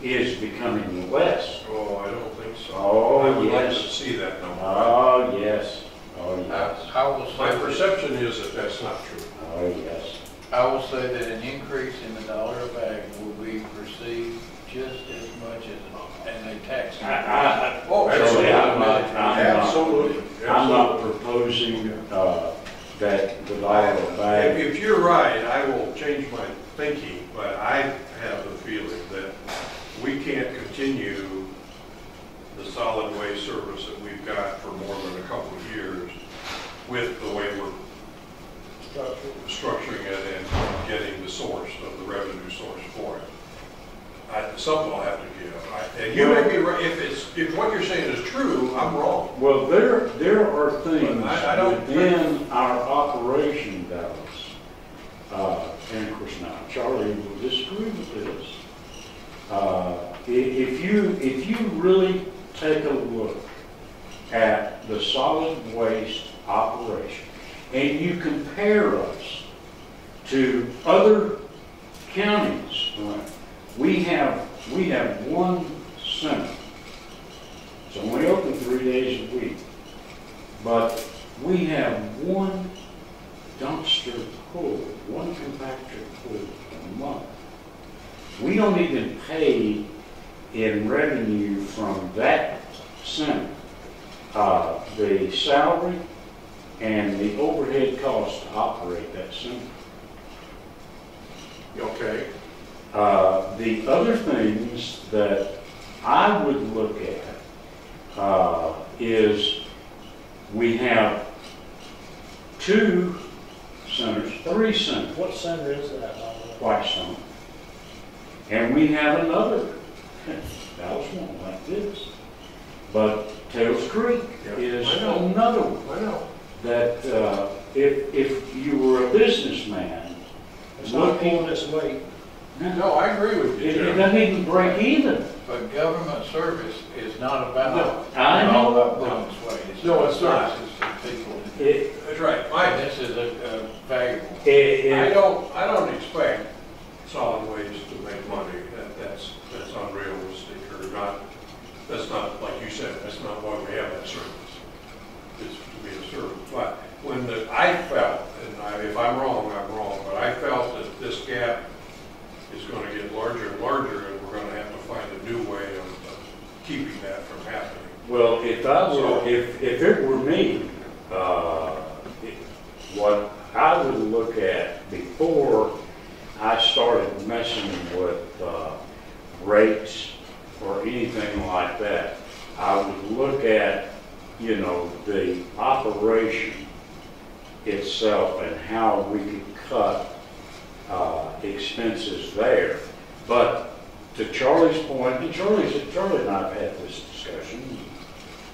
is becoming less. Oh, I don't think so. Oh, I would like to yes. see that number. Oh, yes. Oh, yes. I will My say, perception is that that's not true. Oh, yes. I will say that an increase in the dollar a bag will be perceived just as much as a tax. Oh, Absolutely. Absolutely. I'm not proposing, that the dollar a bag. If you're right, I will change my thinking, but I have the feeling that we can't continue the solid waste service that we've got for more than a couple of years with the way we're structuring it and getting the source of the revenue source for it. Something will have to give. And you may be right. If what you're saying is true, I'm wrong. Well, there are things I don't within our operation, Dallas, and of course now Charlie will disagree with this. If you really take a look at the solid waste operation and you compare us to other counties, we have one center. It's only open 3 days a week, but we have one dumpster pull, one compactor pull a month. We don't even pay in revenue from that center the salary and the overhead costs to operate that center. Okay. The other things that I would look at is we have 2 centers, 3 centers. What center is that? Whitestone. And we have another, Dallas won't like this, but Tails Creek is I know. another one. I know. That if you were a businessman, It's not pulling its weight. No, I agree with you, it Jim. doesn't even break even. But government service is not about. I know. all about pulling its weight. It's No, it's not. services to people. That's right. And this is a valuable. I don't expect solid waste to make money. That's unrealistic or not. That's not, like you said, that's not why we have that service. It's to be a service. But I felt, and if I'm wrong, I'm wrong, but I felt that this gap is going to get larger and larger, and we're going to have to find a new way of keeping that from happening. Well, if it were me, what I would look at before I started messing with rates or anything like that, I would look at, the operation itself and how we could cut expenses there. But to Charlie's point, and Charlie and I have had this discussion,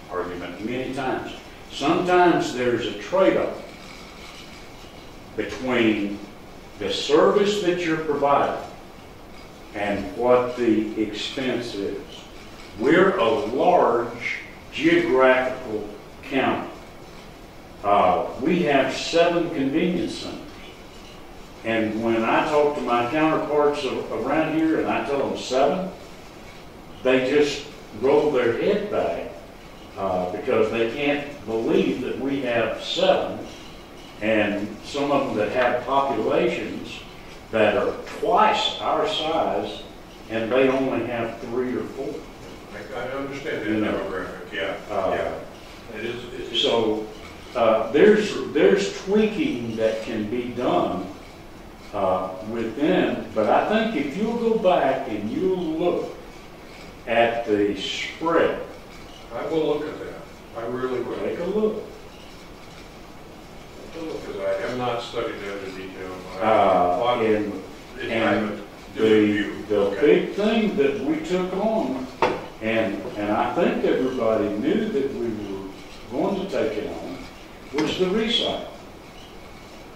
argument many times. Sometimes there's a trade-off between the service that you're providing and what the expense is. We're a large geographical county. We have 7 convenience centers. And when I talk to my counterparts around here and I tell them 7, they just roll their head back because they can't believe that we have 7, and some of them that have populations that are twice our size, and they only have 3 or 4. I understand that demographic, yeah. It is. So there's tweaking that can be done within, but I think if you'll go back and you'll look at the spread. I will look at that. I really will. Take a look. Because I have not studied that in detail. The big thing that we took on, and I think everybody knew that we were going to take it on, was the recycle.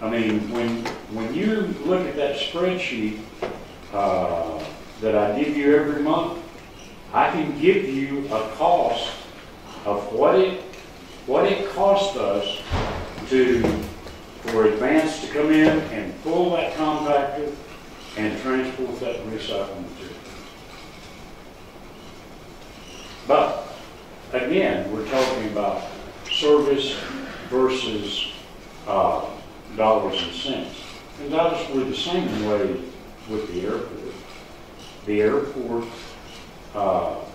I mean, when you look at that spreadsheet that I give you every month, I can give you a cost of what it cost us for Advance to come in and pull that compactor and transport that recycling material. again, we're talking about service versus dollars and cents. And obviously the same way with the airport. The airport,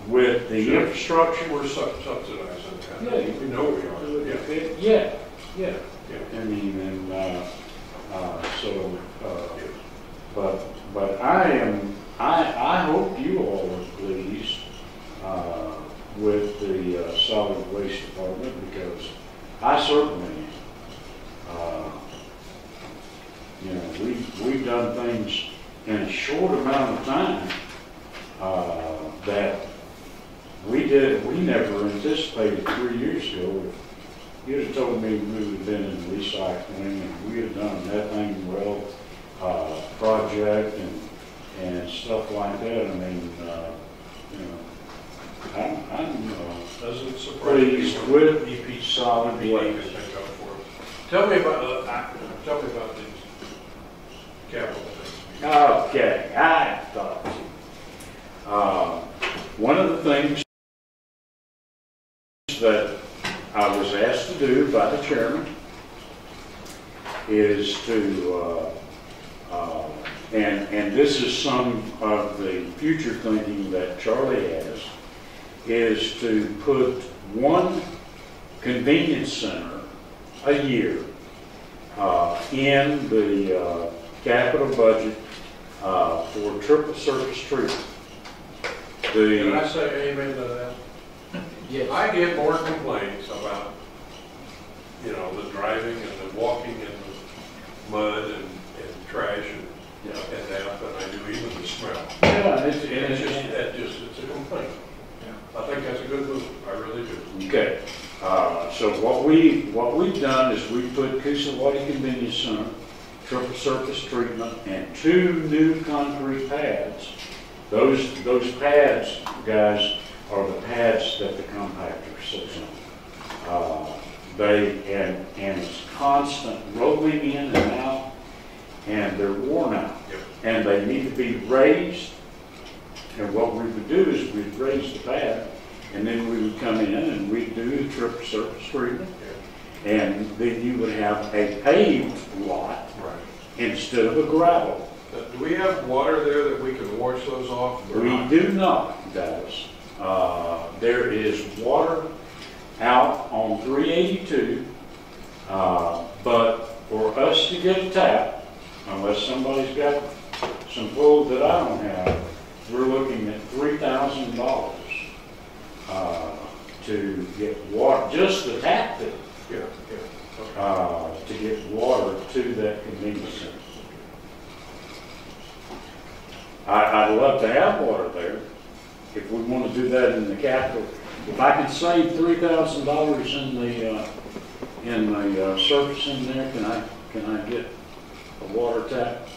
with the infrastructure. We're subsidizing that. Yeah, we know we are. Yeah, yeah. Yeah. I mean, and so, but I hope you all are pleased with the solid waste department, because I certainly am. You know, we've done things in a short amount of time that we never anticipated 3 years ago. If you'd have told me we would have been in recycling and we'd have done that thing well, project and stuff like that, I mean, you know, I'm Doesn't surprise me pleased when with EP solid can waste. make up for it. Tell me about these capital things. Okay, I thought one of the things that I was asked to do by the chairman is to, and this is some of the future thinking that Charlie has, is to put one convenience center a year in the capital budget for triple surface treatment. Can I say amen to that? Yes. I get more complaints about, you know, the driving and the walking in the mud and trash and that than I do even the smell. Yeah, It's a complaint. I think that's a good move. I really do. Okay. So what we've done is we put Coosawaty Convenience Center, triple surface treatment, and 2 new concrete pads. Those pads, guys, are the pads that the compactor sits on. And it's constant rolling in and out, and they're worn out. Yep. And they need to be raised. And what we would do is we'd raise the pad, and then we would come in and we'd do the triple surface treatment. Yeah. And then you would have a paved lot Right. instead of a gravel. Do we have water there that we can wash those off? or We not? do not, Dallas. There is water out on 382, but for us to get a tap, unless somebody's got some pull that I don't have, we're looking at $3,000 to get water, just the tap fee, Yeah, okay. to get water to that convenience center. I'd love to have water there if we want to do that in the capital. If I can save $3,000 in the surface in there, can I get a water tap?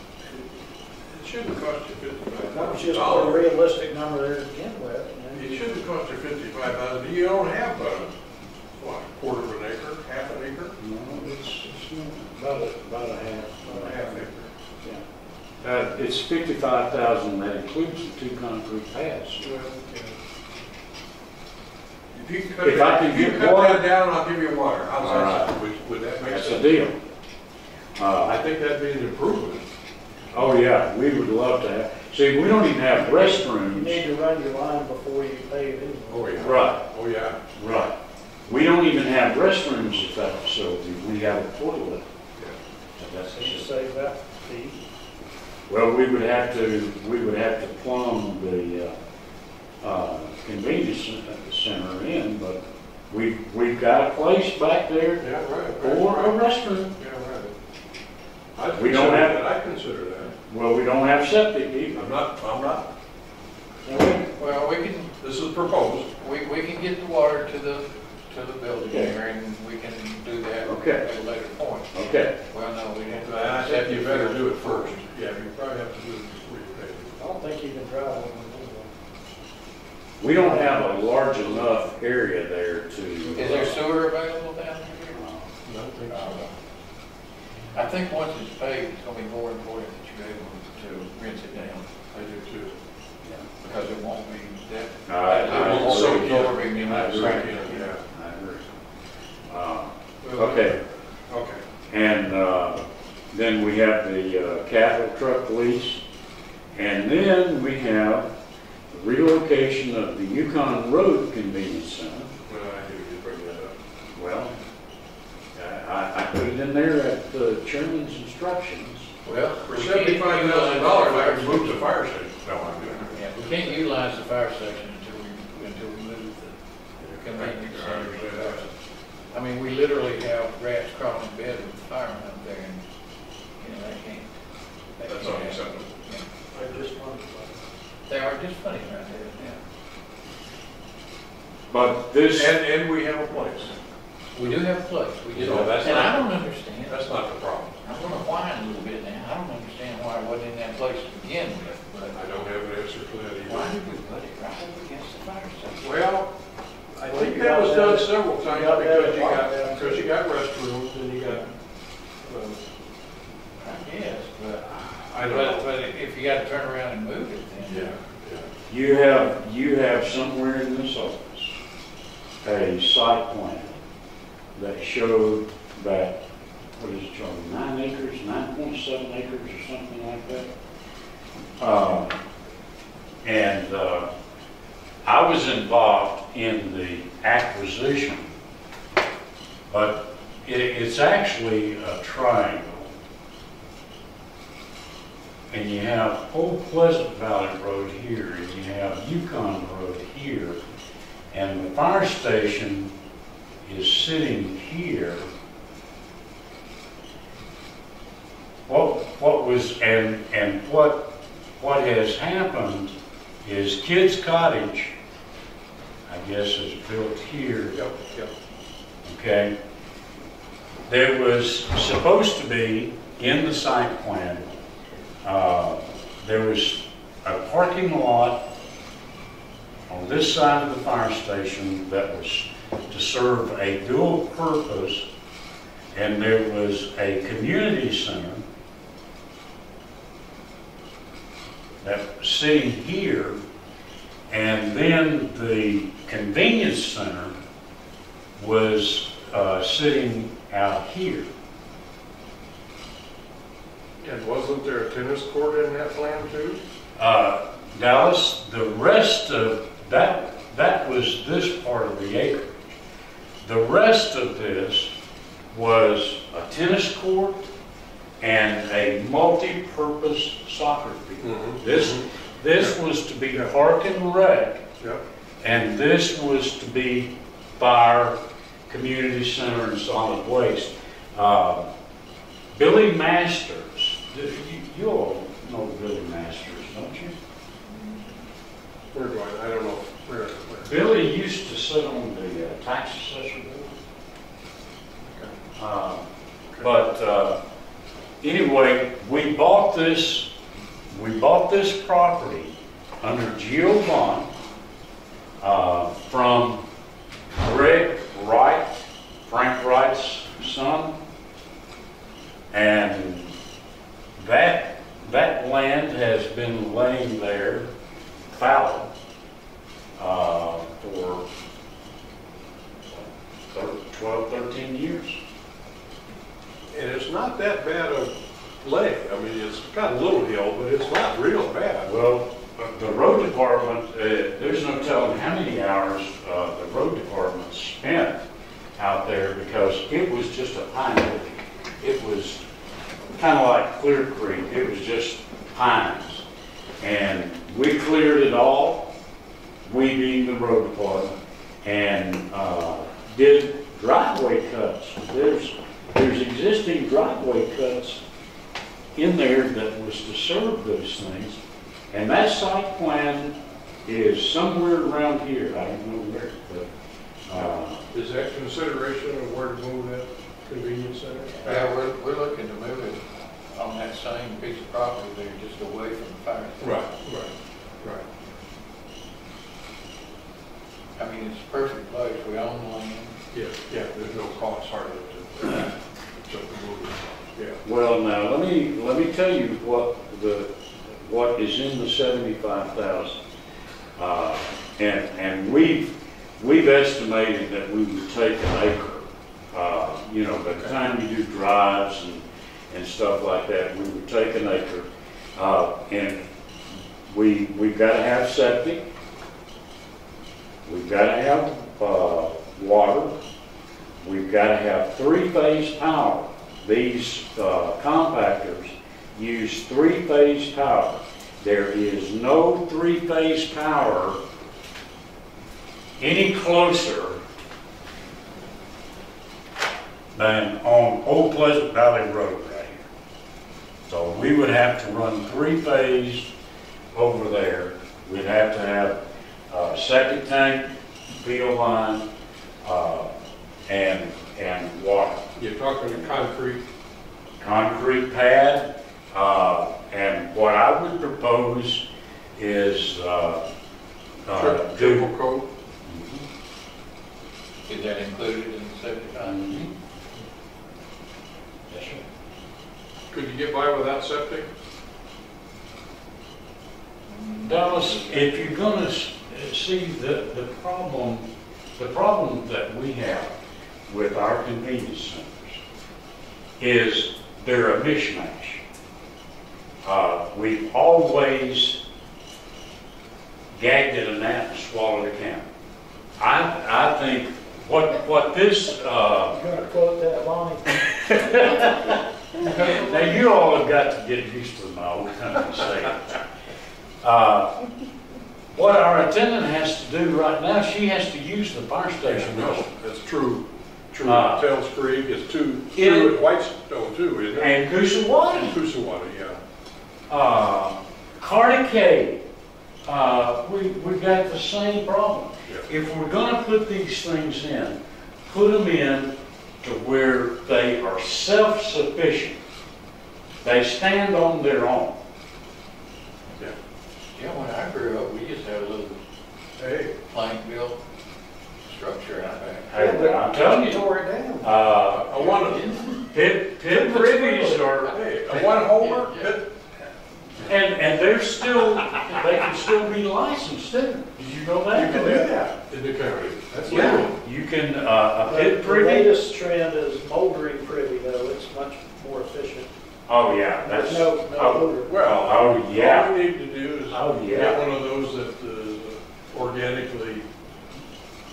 It shouldn't cost you That was just a realistic number there to begin with. It shouldn't cost you $55,000. You don't have what, a quarter of an acre, half an acre? No, it's about a half. About a half acre. Yeah. It's $55,000. That includes the 2 concrete pads. Well, okay. If you can cut, If I can if you get cut water- that down, I'll give you water. How's All that? right. Would that make That's sense? a deal. I think that'd be an improvement. Oh yeah, we would love to have. See, we don't even have You restrooms. need to run your line before you pave anyway. Oh, yeah. Right. Oh, yeah. Right. We don't even have restrooms at that facility. We have a toilet. That's So you it. save that fee. Well, we would have to plumb the convenience center in, but we've got a place back there Yeah, right. for a restroom. Yeah, right. We don't have- I'd consider that. Well, we don't have septic either. I'm not, Well, we can, this is proposed. we can get the water to the building Okay. there, and we can do that Okay. at a later point. Okay. Well, no, we have to. I think you better do it first. Yeah, you probably have to do it before you pay. I don't think you can drive on them anyway. We don't have a large enough area there to. Is there sewer available down here? I don't think so. I think once it's paved, it's gonna be more important that you're able to rinse it down, I do too. because it won't be that. I It won't agree. be absorbing in I that weekend, yeah. I agree. Okay, Okay. and then we have the capital truck lease, and then we have the relocation of the Yukon Road Convenience Center. Well, I knew you'd bring that up. Well, I put it in there at the chairman's instructions. Well, For we can't $75,000, utilize I the can fire move the fire station. No, I'm doing it. Yeah, we can't utilize the fire section until we move the convenience I center. understand that. I mean, we literally have rats crawling in bed with the firemen up there, and, you know, they can't. That's can't unacceptable. Yeah. They're just funny. They are just funny right there, yeah. But this, And we have a place. We do have a place, we do. So that's And I not- don't understand. That's not the problem. I'm gonna whine a little bit now. I don't understand why it wasn't in that place to begin with, but I don't have an answer for that why either. did we put it right up against the fire station? Well, I Well, think you that was got done that- several times got that because you got restrooms and you got, I guess, but, I don't know. but if you gotta turn around and move it, then. Yeah. you have somewhere in this office a site plan that showed that, what is it, Charlie, 9 acres, 9.7 acres or something like that. And I was involved in the acquisition, but it's actually a triangle. And you have Old Pleasant Valley Road here, and you have Yukon Road here, and the fire station is sitting here. What has happened is Kids Cottage, I guess, is built here. Yep, yep. Okay. There was supposed to be in the site plan. There was a parking lot on this side of the fire station that was to serve a dual purpose, and there was a community center that was sitting here, and then the convenience center was sitting out here. And wasn't there a tennis court in that plan too? Dallas, the rest of that was this part of the acreage. The rest of this was a tennis court and a multi-purpose soccer field. Mhm. This was to be park and rec, Yep. and this was to be fire, community center, and solid waste. Billy Masters, you all know Billy Masters, don't you? Where do I don't know. Where? Billy used to sit on the tax assessor board. But anyway, we bought this property under Geo Bond from Greg Wright, Frank Wright's son, and that land has been laying there fallow for 12, 13 years. And it's not that bad a lay. I mean, it's got a little hill, but it's not real bad. Well, the road department, there's no telling how many hours the road department spent out there, because it was just a pine wood. It was kind of like Clear Creek. It was just pines. And we cleared it all, we being the road department, and did driveway cuts. There's existing driveway cuts in there that was to serve those things. And that site plan is somewhere around here. I don't know where, but Is that consideration of where to move that convenience center? Yeah, we're looking to move it on that same piece of property there, just away from the fire station. Right. I mean, it's a perfect place, we own the land. Yeah, there's no cost hardly to move it. Yeah. well, now let me tell you what is in the 75,000. And we've estimated that we would take an acre. You know, by the time you do drives and stuff like that, we would take an acre. And we've got to have septic. We've got to have water. We've got to have three-phase power. These compactors use three-phase power. There is no three-phase power any closer than on Old Pleasant Valley Road right here. So we would have to run three-phase over there. We'd have to have a septic tank, field line, and water. You're talking concrete? Concrete pad, and what I would propose is Triple coat? Is that included in the 75? Yes, sir. Could you get by without septic? Dallas, if you're going to see the problem that we have with our convenience centers is they're a mishmash. We've always gagged at a gnat and swallowed a camel. I think what this You're gonna quote that, Lonnie? now you all have got to get used to my old country sayings. What our attendant has to do right now, she has to use the fire station. No, that's true. True. Tails Creek is true at Whitestone too, isn't it? And Coosawatti. And Coosawatti, yeah. Carter Cave, we've got the same problem. Yeah. If we're going to put these things in, put them in to where they are self-sufficient. They stand on their own. Yeah. Yeah, when I grew up, we used to have a little plank built structure out there. Hey, I'm telling you, Tore it down. I want pit privies are, a one-homer? Yeah. and they're still, they can still be licensed too. Did you know You that? can do that in the county. That's legal. Yeah, you can, a pit The privy. latest trend is moldering privy, though. It's much more efficient. Oh, yeah, that's, There's no oh, odor. Well, oh, yeah. all we need to do is Oh, yeah. get one of those that organically,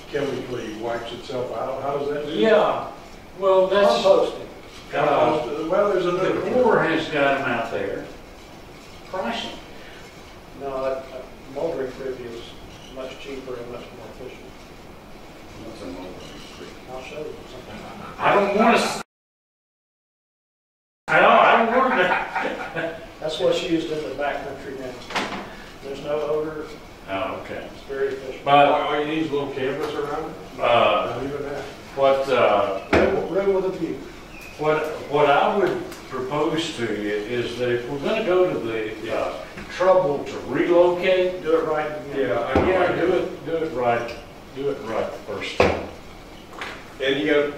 chemically wipes itself out. How does that do? Yeah, well, that's, Composting. Well, there's another. the Corps has got them out there. Pricing. No, that moldering privy is much cheaper and much more efficient. I'll show you something. I don't want to. I don't want to. That's what's used in the backcountry now. There's no odor. Oh, okay. It's very efficient. But All you need is a little canvas around it. Not even that. what Room with a view. what I would propose to you is that if we're going to go to the trouble to relocate, Do it right again. Yeah, I know. yeah, do it right. Do it right the first time. And you got,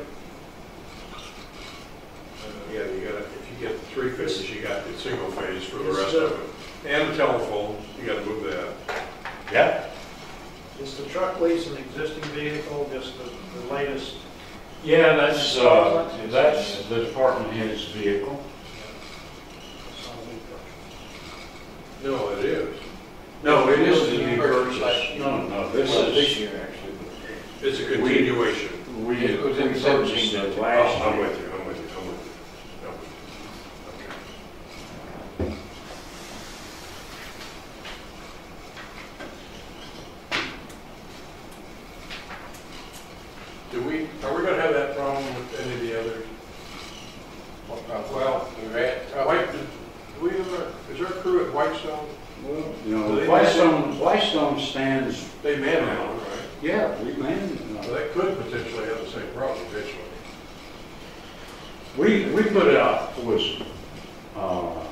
if you get three phases, you got the single phase for the rest of it. And the telephone, you got to move that. Yeah. Is the truck lease an existing vehicle, just the latest? Yeah, that's the department head's vehicle. No, it is. No, it isn't a You new purchased purchase. last year. No, this Well, this is, year, actually. It's a continuation. we It was in purchased 17, it didn't it? last I'm year. with you. Okay. Are we gonna have that problem with any of the others? Well, we're at, Is there a crew at Whitestone? Well, you Do know, they Whitestone stands, They manhandle, right? yeah, we man. So that could potentially have the same problem eventually. We put out poison for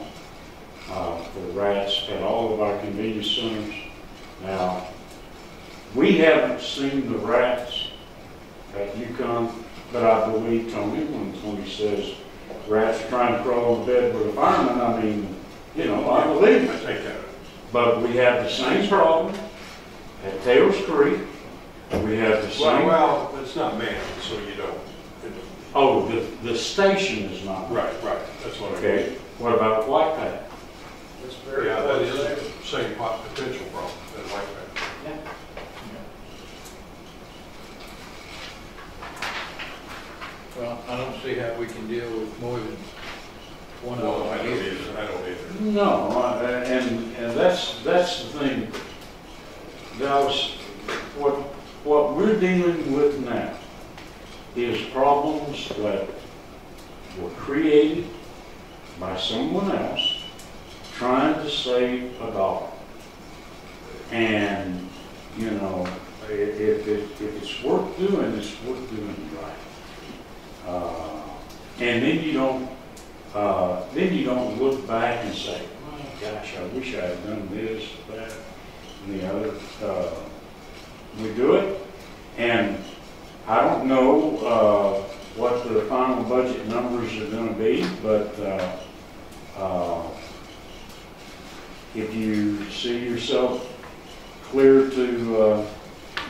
rats at all of our convenience centers. Now, we haven't seen the rats at Yukon, but I believe Tony when Tony says rats are trying to crawl in bed with a fireman. I mean, you know, I believe I it. take that. But we have the same problem at Tails Creek. We have the same. Well, it's not manned, so you don't. Oh, the station is not. Right, that's what I mean. Okay, what about White Path? It's very Yeah, that close is there. the same potential problem as like that. Yeah. Well, I don't see how we can deal with more than one of No, them. I don't either. No, and that's the thing. What we're dealing with now is problems that were created by someone else trying to save a dollar. And, you know, if it's worth doing, it's worth doing it right. And then you don't look back and say, oh gosh, I wish I had done this, that, and the other. We do it, and I don't know what the final budget numbers are going to be, but if you see yourself clear to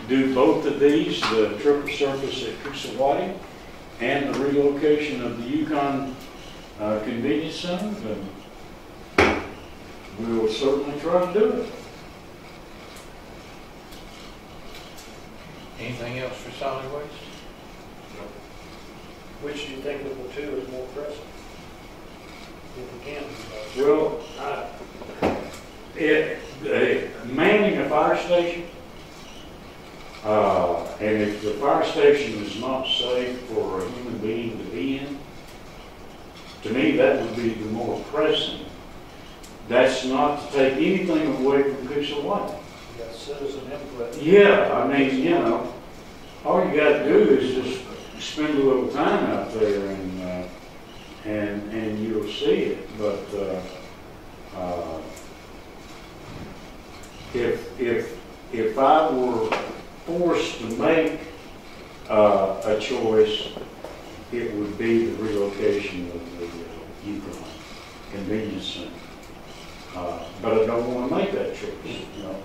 do both of these, the triple surface at Coosawattee and the relocation of the Yukon Convenience Center, then we will certainly try to do it. Anything else for solid waste? Which do you think of the two is more pressing? If we can. Well, manning a fire station, and if the fire station is not safe for a human being to be in, to me, that would be the more pressing. That's not to take anything away from Coosawattee. You got citizen input. Yeah, I mean, you know, all you got to do is just spend a little time out there and you'll see it. But if I were forced to make a choice, it would be the relocation of the Yukon Convenience Center. But I don't want to make that choice. You know,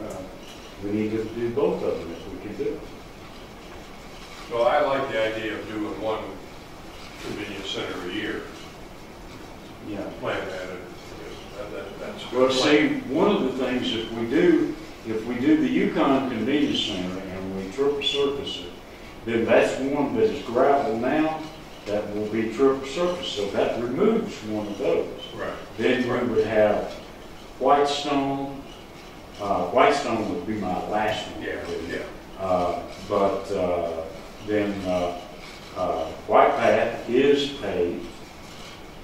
we need to do both of them if we can do it. Well, I like the idea of doing one convenience center a year. Yeah. Plan that, that's a good Well, plan. see, one of the things if we do the Yukon Convenience Center and we triple surface it, then that's one that is gravel now, that will be triple surface. So that removes one of those. Right. Then we would have Whitestone. Whitestone would be my last one. Yeah. But then White Path is paved.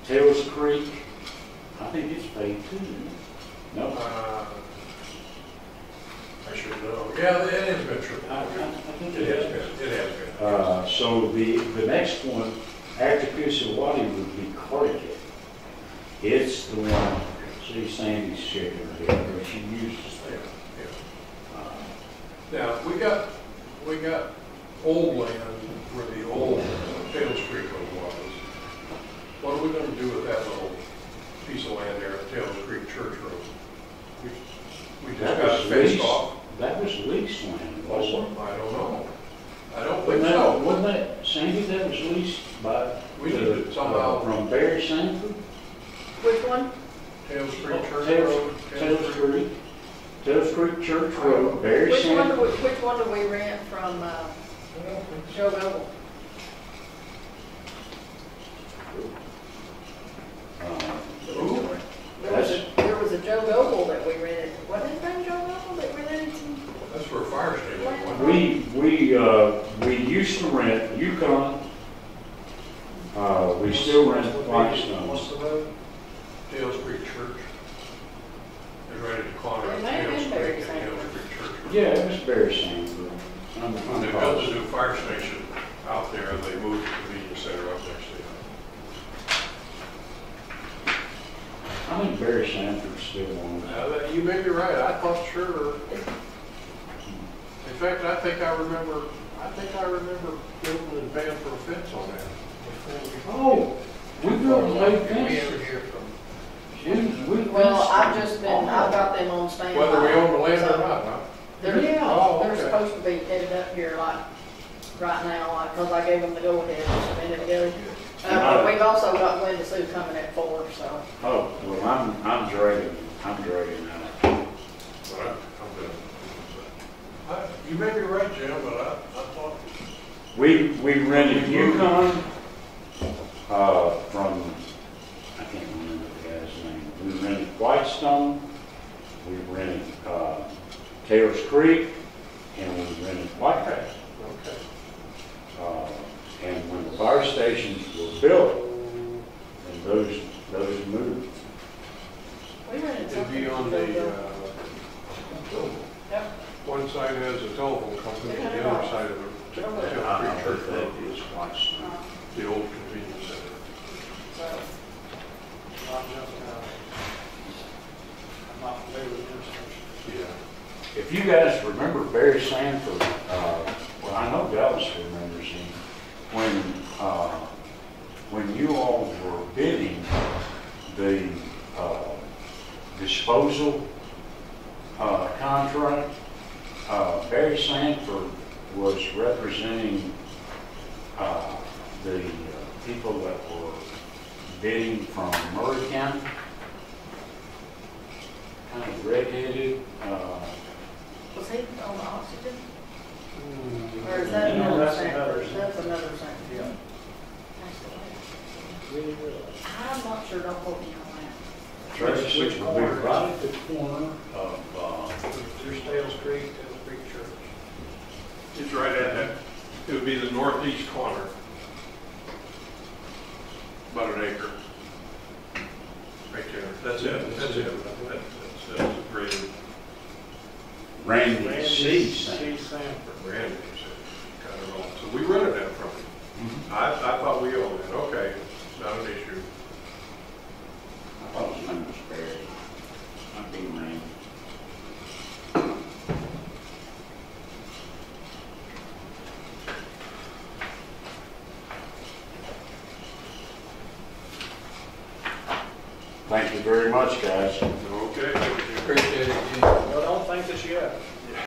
Tails Creek, I think it's paved too, isn't it? No? I should know. Yeah, it has been triple. I think It has been. It has been. So the next one after Coosawattee would be Cardigan. It's the one, see Sandy's shaking her head, where she uses that. Now, we got old land where the old Tails Creek Road was. What are we going to do with that little piece of land there at Tails Creek Church Road? We just That got was it fenced leased. off. That was leased land, wasn't it? I don't know. I don't think so. Wasn't that, Sandy, that was leased by, We need to somehow- from Barry Sanford? Which one? Tails Creek Church Tails Road. Tails Creek Church Road, Barry Which Sanford. one do we rent from, Joe Goble? Who? There was a Joe Goble that we rented. Wasn't his name Joe Goble that we rented some? That's for a fire station. wasn't it? We used to rent Yukon. We still rent Whitestone. What's the road? Tails Creek Church. It's right at the corner of It may have Tails been Creek Barry and Tails Sanford. Creek Church. Yeah, it was Barry Sanford. When they built the new fire station out there, they moved the convenience center up next to it. I think Barry Sanford's still on. You may be right, I thought sure. In fact, I think I remember building and paying for a fence on that. Oh, we built a lake Did we ever fence. hear from? We Well, I've got them on standby. Whether we own the land or so- not, huh? Oh, They're okay. supposed to be headed up here like right now, like, cause I gave them the go-ahead just a minute ago. But we've also got Linda Sue coming at 4, so. Oh, well, I'm dragging out. But I'm good. You may be right, Jim, but I thought, We rented Yukon, from, I can't remember the guy's name. We rented Whitestone, we rented, Taylor's Creek, and we rented Whitecrest. okay. And when the fire stations were built, and those moved. We rented It'd something. be on the, Yep. one side has a telephone company, and the other side of it, I heard that is Whitestone. the old convenience center. So, Not jumping out. I'm not familiar with this. Yeah. If you guys remember Barry Sanford, well, I know Dallas remembers him, when you all were bidding the disposal contract, Barry Sanford was representing the people that were bidding from Murray County, kind of redheaded. was he on the oxygen? Or is that No, another that's Sanford? another That's another Sanford. Yeah. Really, really. I'm not sure, don't quote me on that. Tracy Which will be corner? right at the corner of, Through Stales Creek to the Creek Church. It's right at that, it would be the northeast corner. About an acre. Right there, that's it, that's great. Randy C. Sanford. Sanford. Randy, got it all. So we rented that from him. I thought we owned it, okay, not an issue. I thought his name was Barry. Might be Randy. Thank you very much, guys. Okay. Appreciate it, Jim. Well, don't think this yet.